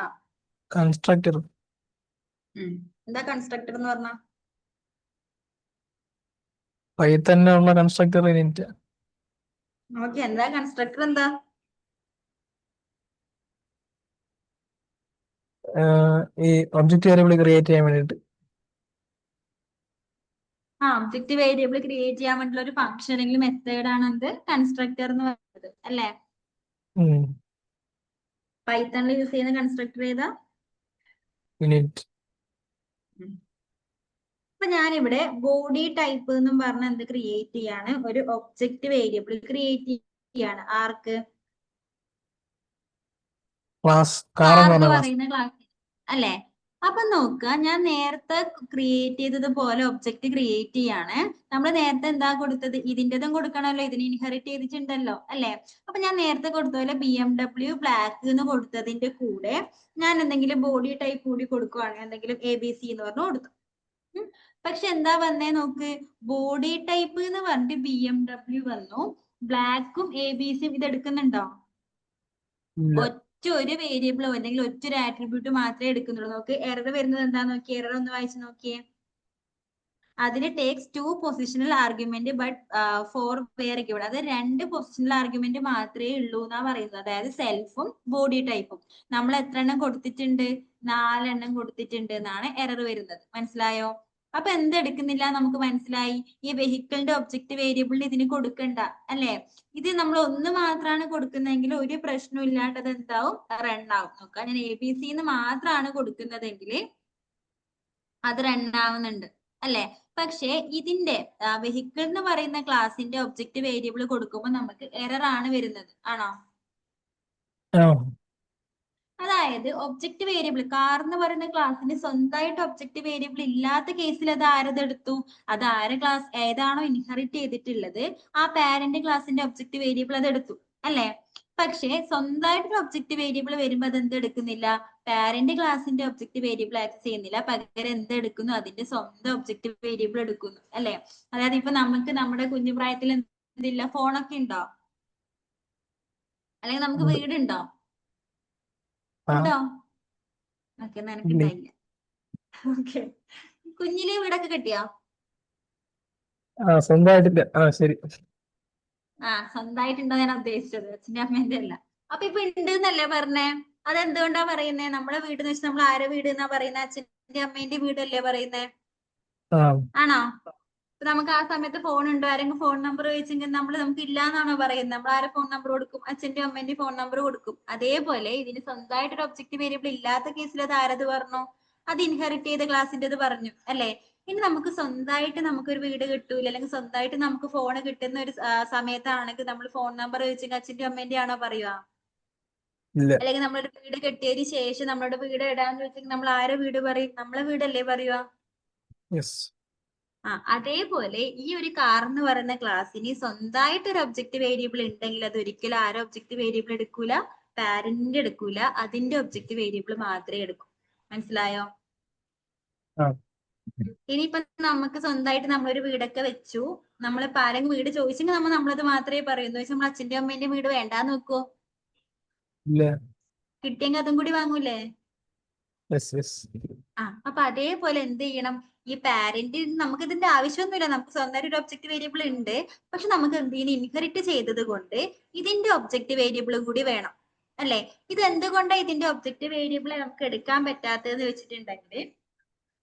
കൺസ്ട്രക്ടർ. എന്താ കൺസ്ട്രക്ടർ എന്ന് പറഞ്ഞാ? പൈത്തന്നെ ഉള്ള കൺസ്ട്രക്ടർ ഇനിറ്റ്. ഓക്കെ. എന്താ കൺസ്ട്രക്ടർ? എന്താ? ഈ ഒബ്ജക്റ്റ് വേരിയബിൾ ക്രിയേറ്റ് ചെയ്യാൻ വേണ്ടിട്ട്. ഒബ്ജക്റ്റ് വേരിയബിൾ ക്രിയേറ്റ് ചെയ്യാൻ വേണ്ടിയുള്ള ഒരു ഫംഗ്ഷൻ അല്ലെങ്കിൽ മെത്തേഡ് ആണ് എന്ത്? കൺസ്ട്രക്ടർ എന്ന് പറയുന്നത് അല്ലേ. പൈത്തണിൽ യൂസ് ചെയ്യുന്ന കൺസ്ട്രക്ടർ ഏതാ? ഇനിറ്റ്. അപ്പൊ ഞാനിവിടെ ബോഡി ടൈപ്പ് എന്നും പറഞ്ഞ എന്ത് ക്രിയേറ്റ് ചെയ്യാണ്? ഒരു ഒബ്ജക്റ്റ് വേരിയബിൾ ക്രിയേറ്റ് ചെയ്യാണ്. ആർക്ക്? ക്ലാസ് കാർ എന്ന് ക്ലാസ്. പറയുന്ന ക്ലാസ് അല്ലെ. അപ്പൊ നോക്കുക, ഞാൻ നേരത്തെ ക്രിയേറ്റ് ചെയ്തതുപോലെ ഒബ്ജക്റ്റ് ക്രിയേറ്റ് ചെയ്യാണ്. നമ്മൾ നേരത്തെ എന്താ കൊടുത്തത്? ഇതിൻ്റെതും കൊടുക്കണമല്ലോ, ഇതിന് ഇൻഹെറിറ്റ് ചെയ്തിട്ടുണ്ടല്ലോ അല്ലെ. അപ്പൊ ഞാൻ നേരത്തെ കൊടുത്ത പോലെ BMW ബ്ലാക്ക് എന്ന് കൊടുത്തതിന്റെ കൂടെ ഞാൻ എന്തെങ്കിലും ബോഡി ടൈപ്പ് കൂടി കൊടുക്കുവാണെങ്കിൽ എന്തെങ്കിലും ABC എന്ന് പറഞ്ഞു കൊടുത്തു. പക്ഷെ എന്താ വന്നേ നോക്ക്, ബോഡി ടൈപ്പ് എന്ന് പറഞ്ഞിട്ട് BMW വന്നു, ബ്ലാക്കും ABCയും ഇത് എടുക്കുന്നുണ്ടോ? ഒറ്റ ഒരു വേരിയബിളോ അല്ലെങ്കിൽ ഒറ്റ ഒരു ആട്രിബ്യൂട്ട് മാത്രമേ എടുക്കുന്നുള്ളൂ. നോക്ക്, എറർ വരുന്നത് എന്താ നോക്കി, എറർ ഒന്ന് വായിച്ചു നോക്കിയേ. അതിന് takes 2 positional argument but 4 were given. അത് 2 പൊസിഷണൽ ആർഗ്യുമെന്റ് മാത്രമേ ഉള്ളൂ എന്നാ പറയുന്നത്. അതായത് സെൽഫും ബോഡി ടൈപ്പും. നമ്മൾ എത്ര എണ്ണം കൊടുത്തിട്ടുണ്ട്? 4 എണ്ണം കൊടുത്തിട്ടുണ്ട് എന്നാണ് എറർ വരുന്നത്. മനസ്സിലായോ? അപ്പൊ എന്തെടുക്കുന്നില്ല നമുക്ക് മനസ്സിലായി, ഈ വെഹിക്കിളിന്റെ ഒബ്ജക്റ്റ് വേരിയബിളിന് ഇതിന് കൊടുക്കണ്ട അല്ലെ. ഇത് നമ്മൾ ഒന്ന് മാത്രമാണ് കൊടുക്കുന്നതെങ്കിൽ ഒരു പ്രശ്നവും ഇല്ലാണ്ട് അത് എന്താവും, റൺ ആവും. നോക്കാം, ഞാൻ ABC എന്ന് മാത്രമാണ് കൊടുക്കുന്നതെങ്കിൽ അത് റൺ ആവുന്നുണ്ട് അല്ലെ. പക്ഷെ ഇതിന്റെ വെഹിക്കിൾ എന്ന് പറയുന്ന ക്ലാസിന്റെ ഒബ്ജക്റ്റ് വേരിയബിൾ കൊടുക്കുമ്പോൾ നമുക്ക് എറർ ആണ് വരുന്നത്, ആണോ? അതായത് ഒബ്ജക്റ്റ് വേരിയബിൾ കാർ എന്ന് പറയുന്ന ക്ലാസ്സിന് സ്വന്തമായിട്ട് ഒബ്ജക്റ്റ് വേരിയബിൾ ഇല്ലാത്ത കേസിൽ അത് ആരതെടുത്തു, അത് ആരെ ക്ലാസ് ഏതാണോ ഇൻഹെറിറ്റ് ചെയ്തിട്ടുള്ളത് ആ പാരന്റ് ക്ലാസിന്റെ ഒബ്ജക്റ്റ് വേരിയബിൾ അത് എടുത്തു അല്ലെ. പക്ഷെ സ്വന്തമായിട്ടൊരു ഒബ്ജക്റ്റ് വേരിയബിൾ വരുമ്പോൾ അത് എന്തെടുക്കുന്നില്ല, പാരന്റ് ക്ലാസിന്റെ ഒബ്ജക്റ്റ് വേരിയബിൾ ആക്സസ് ചെയ്യുന്നില്ല, പകരം എന്തെടുക്കുന്നു, അതിന്റെ സ്വന്തം ഒബ്ജക്റ്റ് വേരിയബിൾ എടുക്കുന്നു അല്ലെ. അതായത് ഇപ്പൊ നമുക്ക് നമ്മുടെ കുഞ്ഞു പ്രായത്തിൽ എന്തില്ല, ഫോണൊക്കെ ഉണ്ടോ, അല്ലെങ്കിൽ നമുക്ക് വീടുണ്ടോ, ഉണ്ടോ? ഓക്കെ, നിനക്കുണ്ടായില്ല. ഓക്കെ, കുഞ്ഞിലെ വീടൊക്കെ കിട്ടിയോ? സ്വന്തമായിട്ടില്ല. ശരി. സ്വന്തമായിട്ടുണ്ടോ ഞാൻ ഉദ്ദേശിച്ചത്, അച്ഛൻ്റെ അമ്മേന്റെ അല്ല. അപ്പൊ ഇപ്പൊ ഉണ്ട് എന്നല്ലേ പറഞ്ഞേ, അതെന്തുകൊണ്ടാ പറയുന്നേ? നമ്മളെ വീട് എന്ന് വെച്ചാൽ നമ്മൾ ആരെ വീട് എന്നാ പറയുന്നത്, അച്ഛന്റെ അമ്മേന്റെ വീടല്ലേ പറയുന്നേ, ആണോ? ഇപ്പൊ നമുക്ക് ആ സമയത്ത് ഫോൺ ഉണ്ടോ, ആരെങ്കിലും ഫോൺ നമ്പർ ചോദിച്ചെങ്കിൽ നമുക്ക് ഇല്ലാന്നാണോ പറയുന്നത്? നമ്മൾ ആരെ ഫോൺ നമ്പർ കൊടുക്കും, അച്ഛന്റെ അമ്മേന്റെ ഫോൺ നമ്പർ കൊടുക്കും. അതേപോലെ ഇതിന് സ്വന്തമായിട്ടൊരു ഒബ്ജക്റ്റ് വേരിയബിൾ ഇല്ലാത്ത കേസിൽ അത് ആരത് പറഞ്ഞു, അത് ഇൻഹെറിറ്റ് ചെയ്ത ക്ലാസിന്റെ പറഞ്ഞു അല്ലെ. ഇനി നമുക്ക് സ്വന്തമായിട്ട് നമുക്കൊരു വീട് കിട്ടൂല, അല്ലെങ്കിൽ സ്വന്തമായിട്ട് നമുക്ക് ഫോൺ കിട്ടുന്ന ഒരു സമയത്താണെങ്കിൽ നമ്മൾ ഫോൺ നമ്പർ ചോദിച്ചെങ്കിൽ അച്ഛന്റെ അമ്മേന്റെ ആണോ പറയുക? അല്ലെങ്കിൽ നമ്മളൊരു വീട് കെട്ടിയതിന് ശേഷം നമ്മളുടെ വീട് എവിടാന്ന് ചോദിച്ചെങ്കിൽ നമ്മൾ ആരെ വീട് പറയും, നമ്മളെ വീടല്ലേ പറയുക. അതേപോലെ ഈ ഒരു കാർ എന്ന് പറയുന്ന ക്ലാസ്സിന് സ്വന്തമായിട്ട് ഒരു ഒബ്ജക്റ്റ് വേരിയബിൾ ഉണ്ടെങ്കിൽ അത് ഒരിക്കലും ആരോ ഒബ്ജക്റ്റ് വേരിയബിൾ എടുക്കൂല, പാരന്റ് എടുക്കൂല, അതിന്റെ ഒബ്ജക്റ്റ് വേരിയബിൾ മാത്രമേ എടുക്കൂ. മനസ്സിലായോ? ഇനിയിപ്പൊ നമുക്ക് സ്വന്തമായിട്ട് നമ്മളൊരു വീടൊക്കെ വെച്ചു, നമ്മളിപ്പോ ആരെങ്കിലും വീട് ചോദിച്ചെങ്കിൽ നമ്മളത് മാത്രമേ പറയൂ. എന്ന് വെച്ചാൽ നമ്മൾ അച്ഛന്റെ അമ്മേന്റെ വീട് വേണ്ടാന്ന് വെക്കുവോ? കിട്ടിയെങ്കിൽ അതും കൂടി വാങ്ങൂലേ? അപ്പൊ അതേപോലെ എന്ത് ചെയ്യണം, ഈ പാരന്റ് നമുക്ക് ഇതിന്റെ ആവശ്യമൊന്നുമില്ല, നമുക്ക് സ്വന്തമായിട്ട് ഒരു ഒബ്ജക്റ്റ് വേരിയബിൾ ഉണ്ട്. പക്ഷെ നമുക്ക് എന്തിനു ഇൻഹെറിറ്റ് ചെയ്തത് കൊണ്ട് ഇതിന്റെ ഒബ്ജക്റ്റ് വേരിയബിൾ കൂടി വേണം അല്ലെ. ഇത് എന്തുകൊണ്ടാണ് ഇതിന്റെ ഒബ്ജക്റ്റ് വേരിയബിൾ നമുക്ക് എടുക്കാൻ പറ്റാത്തതെന്ന് വെച്ചിട്ടുണ്ടെങ്കിൽ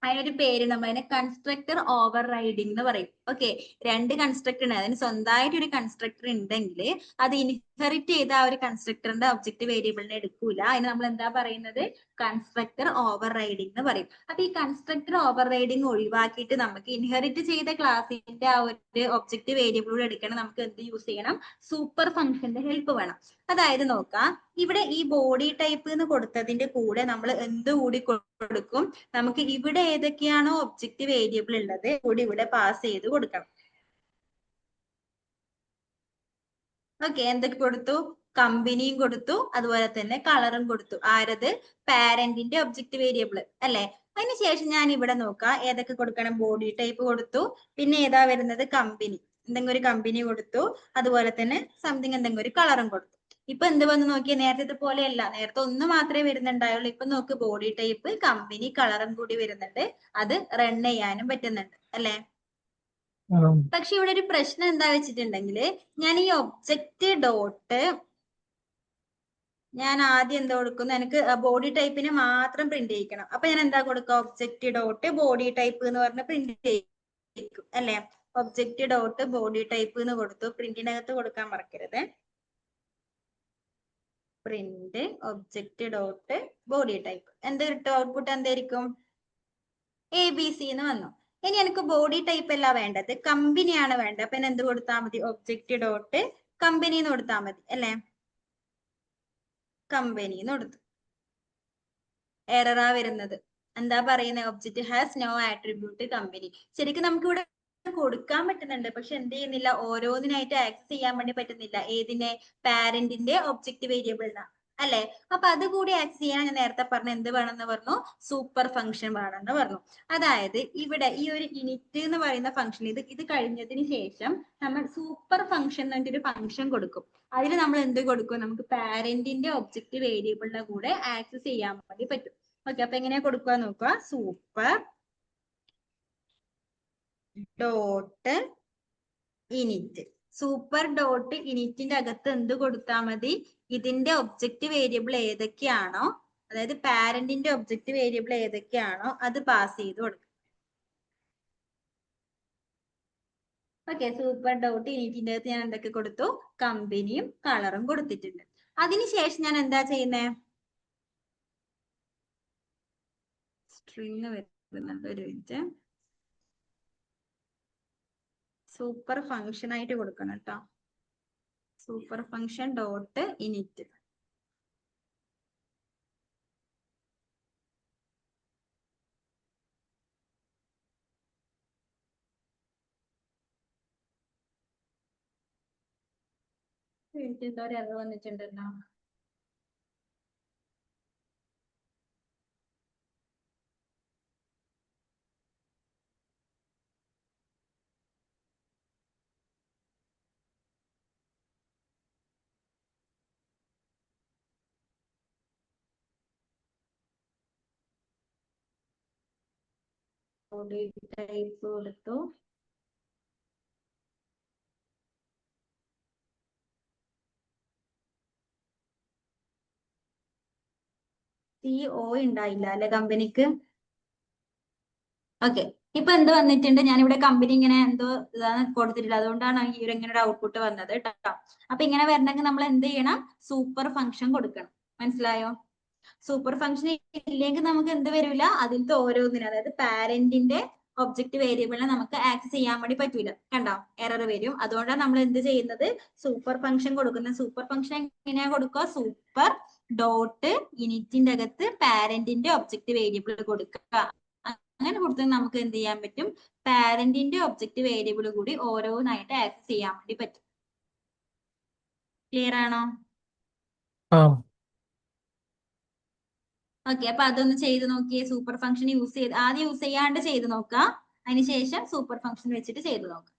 അതിനൊരു പേര് നമ്മൾ അതിനെ കൺസ്ട്രക്ടർ ഓവർ റൈഡിങ് എന്ന് പറയും. ഓക്കെ, രണ്ട് കൺസ്ട്രക്ടർ ഉണ്ട്, അതിന് സ്വന്തമായിട്ട് ഒരു കൺസ്ട്രക്ടർ ഉണ്ടെങ്കിൽ അത് ഇൻഹെറിറ്റ് ചെയ്ത ആ ഒരു കൺസ്ട്രക്ടറിന്റെ ഒബ്ജക്റ്റ് വേരിയബിളിനെ എടുക്കൂല. അതിന് നമ്മൾ എന്താ പറയുന്നത്, കൺസ്ട്രക്ടർ ഓവർ റൈഡിങ് എന്ന് പറയും. അപ്പൊ ഈ കൺസ്ട്രക്ടർ ഓവർ റൈഡിങ് ഒഴിവാക്കിയിട്ട് നമുക്ക് ഇൻഹെറിറ്റ് ചെയ്ത ക്ലാസിന്റെ ആ ഒരു ഒബ്ജക്റ്റ് വേരിയബിൾ എടുക്കണം, നമുക്ക് എന്ത് യൂസ് ചെയ്യണം, സൂപ്പർ ഫംഗ്ഷന്റെ ഹെൽപ്പ് വേണം. അതായത് നോക്കാം, ഇവിടെ ഈ ബോഡി ടൈപ്പ് എന്ന് കൊടുത്തതിന്റെ കൂടെ നമ്മൾ എന്ത് കൂടി കൊടുക്കും, നമുക്ക് ഇവിടെ ഏതൊക്കെയാണോ ഒബ്ജക്റ്റ് വേരിയബിൾ ഉള്ളത് കൂടി ഇവിടെ പാസ് ചെയ്ത് കൊടുക്കണം. ഓക്കെ, എന്തൊക്കെ കൊടുത്തു, കമ്പനിയും കൊടുത്തു, അതുപോലെ തന്നെ കളറും കൊടുത്തു. ആരത്, പാരന്റിന്റെ ഒബ്ജക്റ്റ് വേരിയബിൾ അല്ലെ. അതിനുശേഷം ഞാൻ ഇവിടെ നോക്കാം ഏതൊക്കെ കൊടുക്കണം, ബോഡി ടൈപ്പ് കൊടുത്തു, പിന്നെ ഏതാ വരുന്നത്, കമ്പനി, എന്തെങ്കിലും ഒരു കമ്പനി കൊടുത്തു, അതുപോലെ തന്നെ സംതിങ് എന്തെങ്കിലും ഒരു കളറും കൊടുത്തു. ഇപ്പൊ എന്ത് വന്ന് നോക്കിയാൽ നേരത്തെ പോലെയല്ല, നേരത്തെ ഒന്ന് മാത്രമേ വരുന്നുണ്ടായുള്ളൂ. ഇപ്പൊ നോക്ക്, ബോഡി ടൈപ്പ്, കമ്പനി, കളറും കൂടി വരുന്നുണ്ട്, അത് റൺ ചെയ്യാനും പറ്റുന്നുണ്ട് അല്ലെ. പക്ഷെ ഇവിടെ ഒരു പ്രശ്നം എന്താ വെച്ചിട്ടുണ്ടെങ്കിൽ, ഞാൻ ഈ ഒബ്ജക്റ്റ് ഡോട്ട് ഞാൻ ആദ്യം എന്താ കൊടുക്കുന്നു, എനിക്ക് ബോഡി ടൈപ്പിന് മാത്രം പ്രിന്റ് ചെയ്യിക്കണം. അപ്പൊ ഞാൻ എന്താ കൊടുക്കുക, ഒബ്ജക്റ്റ് ഡോട്ട് ബോഡി ടൈപ്പ് എന്ന് പറഞ്ഞ് പ്രിന്റ് ചെയ്യിക്കും അല്ലെ. ഒബ്ജക്റ്റ് ഡോട്ട് ബോഡി ടൈപ്പ് എന്ന് കൊടുത്തു, പ്രിന്റിനകത്ത് കൊടുക്കാൻ മറക്കരുത്. Print object dot body type, എന്ത് കിട്ടും, ഔട്ട്പുട്ട് എന്തായിരിക്കും, ABC എന്ന് വന്നു. ഇനി എനിക്ക് ബോഡി ടൈപ്പ് അല്ല വേണ്ടത്, കമ്പനിയാണ് വേണ്ടത്. അപ്പൊ എന്ത് കൊടുത്താൽ മതി, ഒബ്ജക്റ്റ് ഡോട്ട് കമ്പനി എന്ന് കൊടുത്താൽ മതി അല്ലെ. കമ്പനി എന്ന് കൊടുത്തു, എററാ വരുന്നത്, എന്താ പറയുന്നത്, object has no attribute company. ശരിക്കും നമുക്ക് ഇവിടെ കൊടുക്കാൻ പറ്റുന്നുണ്ട്, പക്ഷെ എന്ത് ചെയ്യുന്നില്ല, ഓരോന്നിനായിട്ട് ആക്സസ് ചെയ്യാൻ വേണ്ടി പറ്റുന്നില്ല. ഏതിനെ, പാരന്റിന്റെ ഒബ്ജക്റ്റ് വേരിയബിളിനാ അല്ലെ. അപ്പൊ അത് കൂടി ആക്സസ് ചെയ്യാൻ ഞാൻ നേരത്തെ പറഞ്ഞ എന്ത് വേണമെന്ന് പറഞ്ഞു, സൂപ്പർ ഫംഗ്ഷൻ വേണമെന്ന് പറഞ്ഞു. അതായത് ഇവിടെ ഈ ഒരു ഇനിറ്റ് എന്ന് പറയുന്ന ഫംഗ്ഷൻ ഇത് കഴിഞ്ഞതിന് ശേഷം നമ്മൾ സൂപ്പർ ഫംഗ്ഷൻ എന്ന് ഒരു ഫംഗ്ഷൻ കൊടുക്കും. അതിൽ നമ്മൾ എന്ത് കൊടുക്കും, നമുക്ക് പാരന്റിന്റെ ഒബ്ജക്റ്റ് വേരിയബിളിന്റെ കൂടെ ആക്സസ് ചെയ്യാൻ വേണ്ടി പറ്റും. ഓക്കെ, അപ്പൊ എങ്ങനെയാ കൊടുക്കുക നോക്കുക, super dot init, super dot ഇനിറ്റിന്റെ അകത്ത് എന്ത് കൊടുത്താൽ മതി, ഇതിന്റെ ഒബ്ജക്റ്റ് വേരിയബിൾ ഏതൊക്കെയാണോ, അതായത് പാരന്റിന്റെ ഒബ്ജക്റ്റ് വേരിയബിൾ ഏതൊക്കെയാണോ അത് പാസ് ചെയ്ത് കൊടുക്കും. ഓക്കെ, സൂപ്പർ ഡോട്ട് ഇനിറ്റിന്റെ അകത്ത് ഞാൻ എന്തൊക്കെ കൊടുത്തു? കമ്പനിയും കളറും കൊടുത്തിട്ടുണ്ട്. അതിനുശേഷം ഞാൻ എന്താ ചെയ്യുന്നേ? സ്ട്രിങ് വരുന്നുണ്ട്, ഒരു മിനിറ്റ്. സൂപ്പർ ഫംഗ്ഷൻ ആയിട്ട് കൊടുക്കണം കേട്ടോ. Super function dot init. എന്തോ ഒരു എറർ വന്നിട്ടുണ്ടല്ലോ. ടൈപ്പ് കൊടുത്തു. CO ഉണ്ടായില്ല അല്ലെ കമ്പനിക്ക്? ഓക്കെ, ഇപ്പൊ എന്ത് വന്നിട്ടുണ്ട്? ഞാനിവിടെ കമ്പനി ഇങ്ങനെ എന്തോ ഇതാണ് കൊടുത്തിട്ടില്ല, അതുകൊണ്ടാണ് ഈ ഒരു ഇങ്ങനെ ഒരു ഔട്ട്പുട്ട് വന്നത് കേട്ടോ. അപ്പൊ ഇങ്ങനെ വരണമെങ്കിൽ നമ്മൾ എന്ത് ചെയ്യണം? സൂപ്പർ ഫംഗ്ഷൻ കൊടുക്കണം. മനസ്സിലായോ? സൂപ്പർ ഫംഗ്ഷൻ ഇല്ലെങ്കിൽ നമുക്ക് എന്ത് വരില്ല? അതിലത്തെ ഓരോന്നിനും, അതായത് പാരന്റിന്റെ ഒബ്ജക്റ്റ് വേരിയബിളിനെ നമുക്ക് ആക്സസ് ചെയ്യാൻ വേണ്ടി പറ്റൂല. കണ്ടോ, എറർ വരും. അതുകൊണ്ടാണ് നമ്മൾ എന്ത് ചെയ്യുന്നത്? സൂപ്പർ ഫംഗ്ഷൻ കൊടുക്കുന്നത്. സൂപ്പർ ഫംഗ്ഷൻ എങ്ങനെയാ കൊടുക്കുക? സൂപ്പർ ഡോട്ട് ഇനിറ്റിന്റെ അകത്ത് പാരന്റിന്റെ ഒബ്ജക്റ്റ് വേരിയബിൾ കൊടുക്കുക. അങ്ങനെ കൊടുത്താൽ നമുക്ക് എന്ത് ചെയ്യാൻ പറ്റും? പാരന്റിന്റെ ഒബ്ജക്റ്റ് വേരിയബിൾ കൂടി ഓരോന്നായിട്ട് ആക്സസ് ചെയ്യാൻ വേണ്ടി പറ്റും. ക്ലിയർ ആണോ? ആ ഓക്കെ, അപ്പൊ അതൊന്ന് ചെയ്ത് നോക്കിയേ. സൂപ്പർ ഫംഗ്ഷൻ യൂസ് ചെയ്ത് ആദ്യം യൂസ് ചെയ്യാണ്ട് ചെയ്ത് നോക്കാം, അതിനുശേഷം സൂപ്പർ ഫംഗ്ഷൻ വെച്ചിട്ട് ചെയ്ത് നോക്കാം.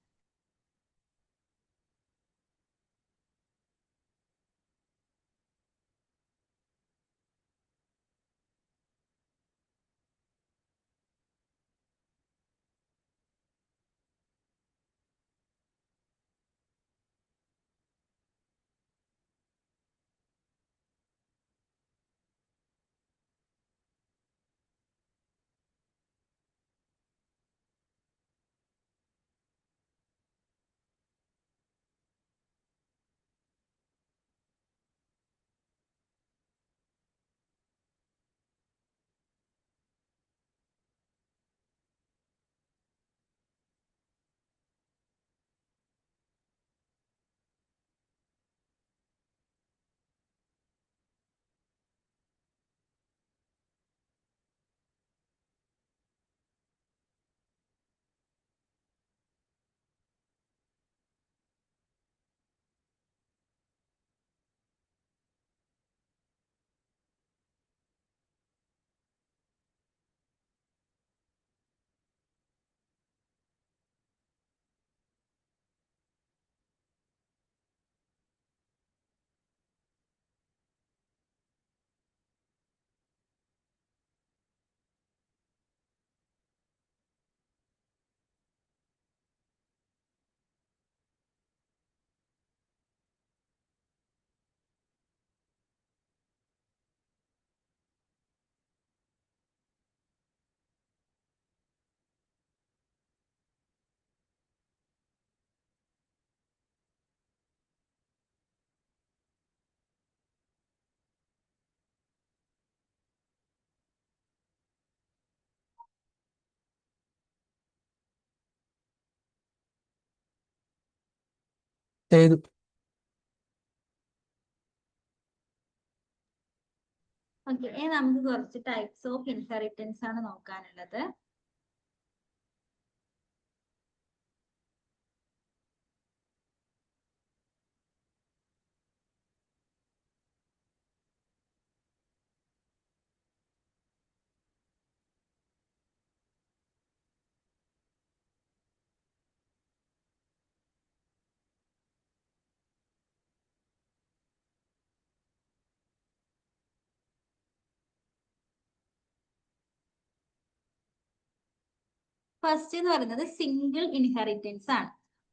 ചെയ്തു. ഓക്കെ, നമുക്ക് കുറച്ച് ടൈപ്സ് ഓഫ് ഇൻഹെറിറ്റൻസ് ആണ് നോക്കാനുള്ളത്. ഫസ്റ്റ് എന്ന് പറയുന്നത് സിംഗിൾ ഇൻഹെറിറ്റൻസ് ആണ്.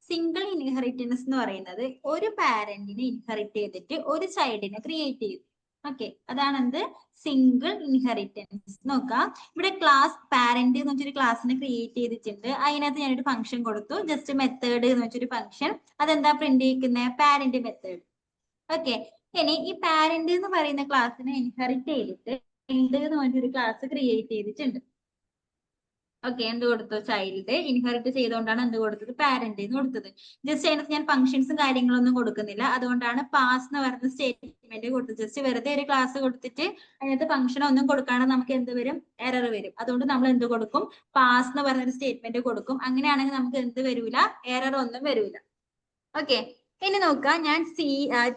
സിംഗിൾ ഇൻഹെറിറ്റൻസ് എന്ന് പറയുന്നത് ഒരു പാരന്റിനെ ഇൻഹെറിറ്റ് ചെയ്തിട്ട് ഒരു ചൈൽഡിനെ ക്രിയേറ്റ് ചെയ്യും. ഓക്കെ, അതാണ് എന്ത് സിംഗിൾ ഇൻഹെറിറ്റൻസ്. നോക്കാം, ഇവിടെ ക്ലാസ് പാരന്റ് എന്ന് വെച്ചൊരു ക്ലാസ്സിനെ ക്രിയേറ്റ് ചെയ്തിട്ടുണ്ട്. അതിനകത്ത് ഞാനൊരു ഫംഗ്ഷൻ കൊടുത്തു, ജസ്റ്റ് മെത്തേഡ് എന്ന് വെച്ചൊരു ഫംഗ്ഷൻ. അതെന്താ പ്രിന്റ് ചെയ്യിക്കുന്നത്? Parent method. ഓക്കെ, ഇനി ഈ പാരന്റ് എന്ന് പറയുന്ന ക്ലാസ്സിനെ ഇൻഹെറിറ്റ് ചെയ്തിട്ട് ചൈൽഡ് എന്ന് പറഞ്ഞൊരു ക്ലാസ് ക്രിയേറ്റ് ചെയ്തിട്ടുണ്ട്. ഓക്കെ, എന്ത് കൊടുത്തു? ചൈൽഡ് ഇൻഹെറിറ്റ് ചെയ്തുകൊണ്ടാണ് എന്ത് കൊടുത്തത്? പാരന്റ് എന്ന് കൊടുത്തത്. ജസ്റ്റ് അതിനകത്ത് ഞാൻ ഫംഗ്ഷൻസും കാര്യങ്ങളൊന്നും കൊടുക്കുന്നില്ല, അതുകൊണ്ടാണ് പാസ് എന്ന് പറയുന്ന സ്റ്റേറ്റ്മെന്റ് കൊടുത്തത്. ജസ്റ്റ് വെറുതെ ഒരു ക്ലാസ് കൊടുത്തിട്ട് അതിനകത്ത് ഫംഗ്ഷൻ ഒന്നും കൊടുക്കാണ്ട് നമുക്ക് എന്ത് വരും? എറർ വരും. അതുകൊണ്ട് നമ്മൾ എന്ത് കൊടുക്കും? പാസ് എന്ന് പറയുന്ന ഒരു സ്റ്റേറ്റ്മെന്റ് കൊടുക്കും. അങ്ങനെയാണെങ്കിൽ നമുക്ക് എന്ത് വരൂല? എറർ ഒന്നും വരൂല. ഓക്കെ, ഇനി നോക്കാം, ഞാൻ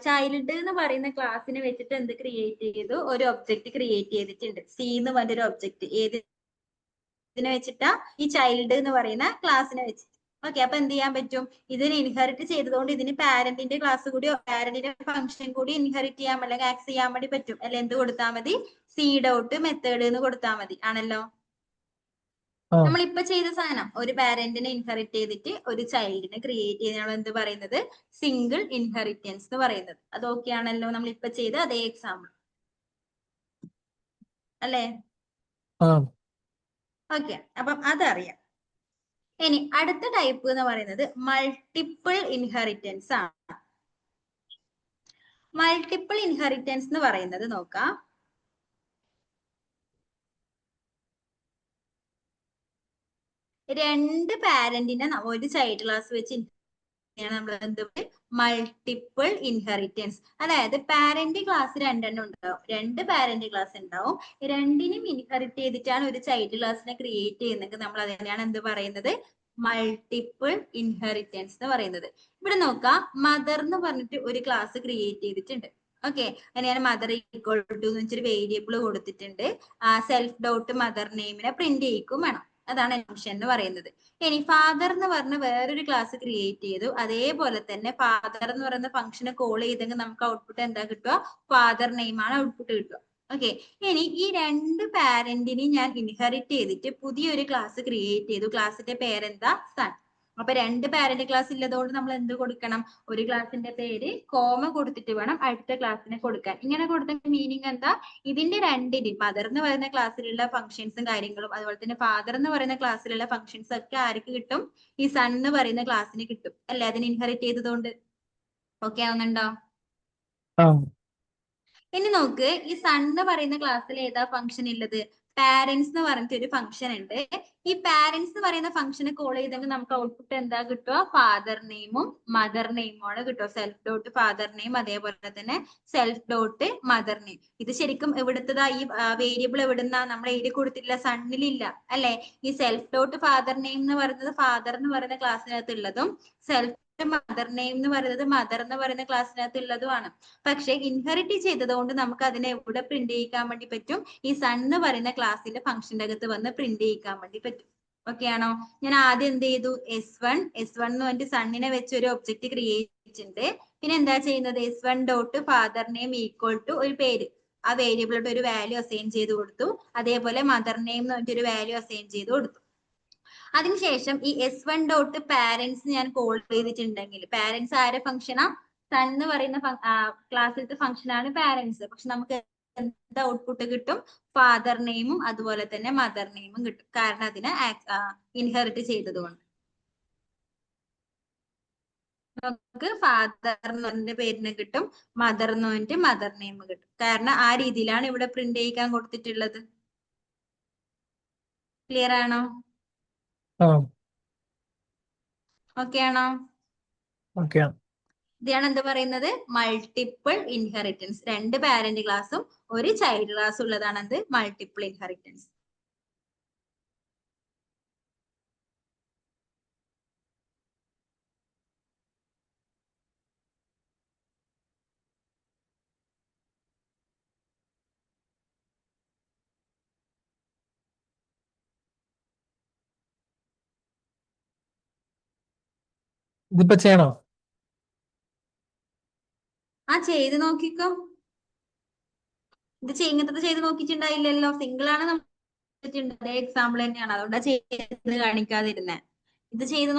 ചൈൽഡ് എന്ന് പറയുന്ന ക്ലാസ്സിനെ വെച്ചിട്ട് എന്ത് ക്രിയേറ്റ് ചെയ്തു? ഒരു ഒബ്ജക്റ്റ് ക്രിയേറ്റ് ചെയ്തിട്ടുണ്ട്. സി എന്ന് പറഞ്ഞൊരു ഒബ്ജക്റ്റ്. ഇതിനെ വെച്ചിട്ടാ? ഈ ചൈൽഡ് എന്ന് പറയുന്ന ക്ലാസ്സിനെ വെച്ചിട്ട്. ഓക്കെ, അപ്പൊ എന്ത് ചെയ്യാൻ പറ്റും? ഇതിന് ഇൻഹെറിറ്റ് ചെയ്തതുകൊണ്ട് ഇതിന് പാരന്റിന്റെ ക്ലാസ് കൂടി പാരന്റിന്റെ ഫംഗ്ഷൻ കൂടി ഇൻഹെറിറ്റ് ചെയ്യാൻ അല്ലെങ്കിൽ ആക്സ് ചെയ്യാൻ വേണ്ടി പറ്റും. അല്ലെ, എന്ത് കൊടുത്താൽ മതി? സി ഡോട്ട് മെത്തേഡ് എന്ന് കൊടുത്താൽ മതി. ആണല്ലോ, നമ്മൾ ഇപ്പൊ ചെയ്ത സാധനം ഒരു പാരന്റിനെ ഇൻഹെറിറ്റ് ചെയ്തിട്ട് ഒരു ചൈൽഡിനെ ക്രിയേറ്റ് ചെയ്യുന്നതാണ് എന്ത് പറയുന്നത്? സിംഗിൾ ഇൻഹെറിറ്റൻസ് എന്ന് പറയുന്നത്. അത് ഓക്കെ ആണല്ലോ, നമ്മൾ ഇപ്പൊ ചെയ്ത അതേ എക്സാമ്പിൾ അല്ലേ? ഓക്കെ, അപ്പം അതറിയാം. ഇനി അടുത്ത ടൈപ്പ് എന്ന് പറയുന്നത് മൾട്ടിപ്പിൾ ഇൻഹെറിറ്റൻസ് ആണ്. മൾട്ടിപ്പിൾ ഇൻഹെറിറ്റൻസ് എന്ന് പറയുന്നത് നോക്കാം, രണ്ട് പാരന്റിനെ ഒരു ചൈൽഡ് ക്ലാസ് വെച്ച് നമ്മൾ എന്ത് മൾട്ടിപ്പിൾ ഇൻഹെറിറ്റൻസ്. അതായത് പാരന്റ് ക്ലാസ് രണ്ടെണ്ണം ഉണ്ടാവും, രണ്ട് പാരന്റ് ക്ലാസ് ഉണ്ടാവും. രണ്ടിനും ഇൻഹെറിറ്റ് ചെയ്തിട്ടാണ് ഒരു ചൈൽഡ് ക്ലാസ്സിനെ ക്രിയേറ്റ് ചെയ്യുന്നത്. നമ്മൾ അതിനെയാണ് എന്ത് പറയുന്നത്? മൾട്ടിപ്പിൾ ഇൻഹെറിറ്റൻസ് എന്ന് പറയുന്നത്. ഇവിടെ നോക്കാം, മദർ എന്ന് പറഞ്ഞിട്ട് ഒരു ക്ലാസ് ക്രിയേറ്റ് ചെയ്തിട്ടുണ്ട്. ഓക്കെ, അതിനാണ് മദർ ഈക്വൽ ടു എന്ന് വെച്ചൊരു വേരിയബിൾ കൊടുത്തിട്ടുണ്ട്. സെൽഫ് ഡോട്ട് മദർ നെയിമിനെ പ്രിന്റ് ചെയ്യിക്കും വേണം. അതാണ് ഫംഗ്ഷൻ എന്ന് പറയുന്നത്. ഇനി ഫാദർ എന്ന് പറഞ്ഞ വേറൊരു ക്ലാസ് ക്രിയേറ്റ് ചെയ്തു. അതേപോലെ തന്നെ ഫാദർ എന്ന് പറയുന്ന ഫംഗ്ഷനെ കോൾ ചെയ്തെങ്കിൽ നമുക്ക് ഔട്ട്പുട്ട് എന്താ കിട്ടുക? ഫാദർ നെയിം ആണ് ഔട്ട്പുട്ട് കിട്ടുക. ഓക്കെ, ഇനി ഈ രണ്ട് പാരന്റിനെ ഞാൻ ഇൻഹെറിറ്റ് ചെയ്തിട്ട് പുതിയൊരു ക്ലാസ് ക്രിയേറ്റ് ചെയ്തു. ക്ലാസിന്റെ പേരെന്താ? സൺ. അപ്പൊ രണ്ട് പാരന്റ് ക്ലാസ് ഇല്ലതുകൊണ്ട് നമ്മൾ എന്ത് കൊടുക്കണം? ഒരു ക്ലാസിന്റെ പേര് കോമ കൊടുത്തിട്ട് വേണം അടുത്ത ക്ലാസ്സിനെ കൊടുക്കാൻ. ഇങ്ങനെ കൊടുത്ത മീനിങ് എന്താ? ഇതിന്റെ രണ്ടിനും മദർ എന്ന് പറയുന്ന ക്ലാസ്സിലുള്ള ഫംഗ്ഷൻസും കാര്യങ്ങളും അതുപോലെ തന്നെ ഫാദർ എന്ന് പറയുന്ന ക്ലാസ്സിലുള്ള ഫംഗ്ഷൻസ് ഒക്കെ ആർക്ക് കിട്ടും? ഈ സൺ എന്ന് പറയുന്ന ക്ലാസ്സിന് കിട്ടും അല്ലെ, അതിന് ഇൻഹെറിറ്റ് ചെയ്തതുകൊണ്ട്. ഓക്കെ ആവുന്നുണ്ടോ? ഇനി നോക്ക്, ഈ സൺ എന്ന് പറയുന്ന ക്ലാസ്സിൽ ഏതാ ഫംഗ്ഷൻ ഉള്ളത്? പാരന്റ്സ് എന്ന് പറഞ്ഞിട്ട് ഒരു ഫംഗ്ഷൻ ഉണ്ട്. ഈ പാരന്റ്സ് എന്ന് പറയുന്ന ഫംഗ്ഷനെ കോൾ ചെയ്തെങ്കിൽ നമുക്ക് ഔട്ട്പുട്ട് എന്താ കിട്ടുക? ഫാദർ നെയിമും മദർ നെയിമും ആണ് കിട്ടുക. സെൽഫ് ഡോട്ട് ഫാദർ നെയിം, അതേപോലെ തന്നെ സെൽഫ് ഡോട്ട് മദർ നെയിം. ഇത് ശരിക്കും എവിടുത്തതാ? ഈ വേരിയബിൾ എവിടുന്നാ? നമ്മൾ എഴുതി കൊടുത്തിട്ടില്ല, സണ്ണിലില്ല അല്ലെ. ഈ സെൽഫ് ഡോട്ട് ഫാദർ നെയിം എന്ന് പറയുന്നത് ഫാദർ എന്ന് പറയുന്ന ക്ലാസ്സിനകത്ത് ഉള്ളതും സെൽഫ് മദർ നെയിം എന്ന് പറയുന്നത് മദർ എന്ന് പറയുന്ന ക്ലാസ്സിനകത്ത് ഉള്ളതുമാണ്. പക്ഷെ ഇൻഹെറിറ്റ് ചെയ്തതുകൊണ്ട് നമുക്ക് അതിനെ എവിടെ പ്രിന്റ് ചെയ്യിക്കാൻ വേണ്ടി പറ്റും? ഈ സൺ എന്ന് പറയുന്ന ക്ലാസ്സിന്റെ ഫംഗ്ഷന്റെ അകത്ത് വന്ന് പ്രിന്റ് ചെയ്യിക്കാൻ വേണ്ടി പറ്റും. ഓക്കെ ആണോ? ഞാൻ ആദ്യം എന്ത് ചെയ്തു? S1 എന്ന് പറഞ്ഞിട്ട് സണ്ണിനെ വെച്ച് ഒരു ഒബ്ജക്റ്റ് ക്രിയേറ്റ് ചെയ്തിട്ടുണ്ട്. പിന്നെ എന്താ ചെയ്യുന്നത്? S1 dot father name equal to ഒരു പേര്, ആ വേരിയബിളോട്ട് ഒരു വാല്യൂ അസൈൻ ചെയ്ത് കൊടുത്തു. അതേപോലെ മദർ നെയിം എന്ന് പറഞ്ഞിട്ട് ഒരു വാല്യൂ അസൈൻ ചെയ്ത് കൊടുത്തു. അതിനുശേഷം ഈ S1 ഡോട്ട് പാരന്റ്സ് ഞാൻ കോൾ ചെയ്തിട്ടുണ്ടെങ്കിൽ, പാരന്റ്സ് ആരെ ഫംഗ്ഷനാ? സൺ എന്ന് പറയുന്ന ക്ലാസ്സിലത്തെ ഫംഗ്ഷൻ ആണ് പാരന്റ്സ്. പക്ഷെ നമുക്ക് എന്താ ഔട്ട്പുട്ട് കിട്ടും? ഫാദർ നെയിമും അതുപോലെ തന്നെ മദർ നെയിമും കിട്ടും, കാരണം അതിനെ ഇൻഹെറിറ്റ് ചെയ്തതുകൊണ്ട്. നമുക്ക് ഫാദർ എന്ന് പറഞ്ഞ പേരിന് കിട്ടും, മദർ എന്ന് പറഞ്ഞിട്ട് മദർ നെയിം കിട്ടും. കാരണം ആ രീതിയിലാണ് ഇവിടെ പ്രിന്റ് ചെയ്യിക്കാൻ കൊടുത്തിട്ടുള്ളത്. ക്ലിയർ ആണോ? ഓക്കെ ആണോ? ഇതാണ് എന്ത് പറയുന്നത്? Multiple inheritance. രണ്ട് പാരന്റ് ക്ലാസ്സും ഒരു ചൈൽഡ് ക്ലാസ് ഉള്ളതാണ് എന്ത്? Multiple inheritance. ഇതിപ്പോ ചെയ്യണോ? ചെയ്ത് നോക്കിക്കോ. ഇത് ഇങ്ങനത്തെ ചെയ്ത് നോക്കിയിട്ടുണ്ടായില്ലല്ലോ. സിംഗിൾ ആണ് നമ്മൾ അതേ എക്സാമ്പിൾ തന്നെയാണ്, അതുകൊണ്ടാ ചെയ്ത് കാണിക്കാതിരുന്നേ. ഇത് ചെയ്ത്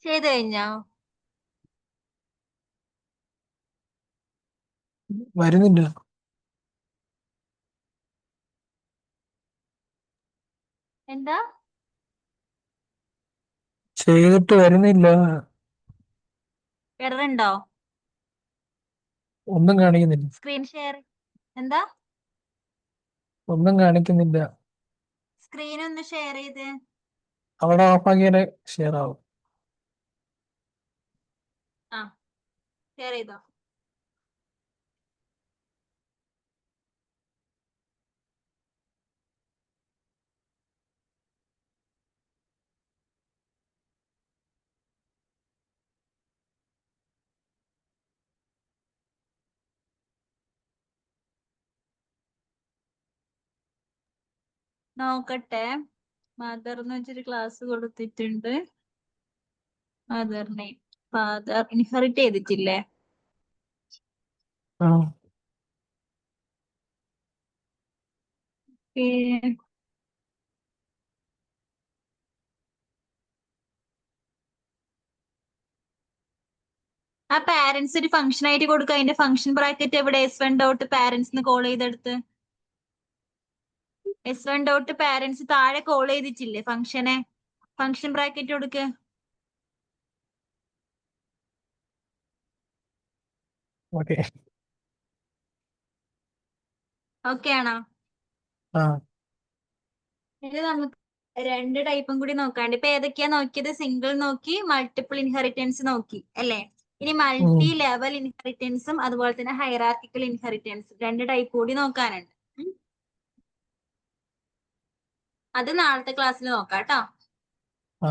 ചെയ്ത് കഴിഞ്ഞോ? വരുന്നില്ല. എന്താ? ചെയ്തിട്ട് വരുന്നില്ല. എറർ ഉണ്ടോ? ഒന്നും കാണിക്കുന്നില്ല. സ്ക്രീൻ ഷെയർ എന്താ? ഒന്നും കാണിക്കുന്നില്ല. സ്ക്രീൻ ഒന്ന് ഷെയർ ചെയ്ത്. അവിടെ ഓഫാക്കിയാലേ ഷെയർ ആവും. ആ ഷെയർ ചെയ്തോ. നോക്കട്ടെ. മദർ എന്ന് വെച്ചൊരു ക്ലാസ് കൊടുത്തിട്ടുണ്ട്. മദർ നെയിം ഫാദർ ഇൻഹെറിറ്റ് ചെയ്തിട്ടില്ലേ? ആ ആ പാരന്റ്സ് ഒരു ഫംഗ്ഷൻ ആയിട്ട് കൊടുക്കുക. അതിന്റെ ഫംഗ്ഷൻ ബ്രാക്കറ്റ് എവിടെ? s1 പാരന്റ്സ് കോൾ ചെയ്തെടുത്ത് s1 പാരന്റ്സ് താഴെ കോൾ ചെയ്തിട്ടില്ലേ ഫംഗ്ഷനെ? ഫംഗ്ഷൻ ബ്രാക്കറ്റ് കൊടുക്ക്. ഓക്കെ. ഓക്കെ ആണോ? ആ ഇത് നമുക്ക് രണ്ട് ടൈപ്പും കൂടി നോക്കാണ്ട്. ഇപ്പൊ ഏതൊക്കെയാ നോക്കിയത്? സിംഗിൾ നോക്കി, മൾട്ടിപ്പിൾ ഇൻഹെറിറ്റൻസ് നോക്കി അല്ലേ? ഇനി മൾട്ടി ലെവൽ ഇൻഹെറിറ്റൻസും അതുപോലെ തന്നെ ഹൈറാർക്കിക്കൽ ഇൻഹെറിറ്റൻസ് രണ്ട് ടൈപ്പ് കൂടി നോക്കാനുണ്ട്. അത് നാളത്തെ ക്ലാസ്സിൽ നോക്കാം കേട്ടോ. ആ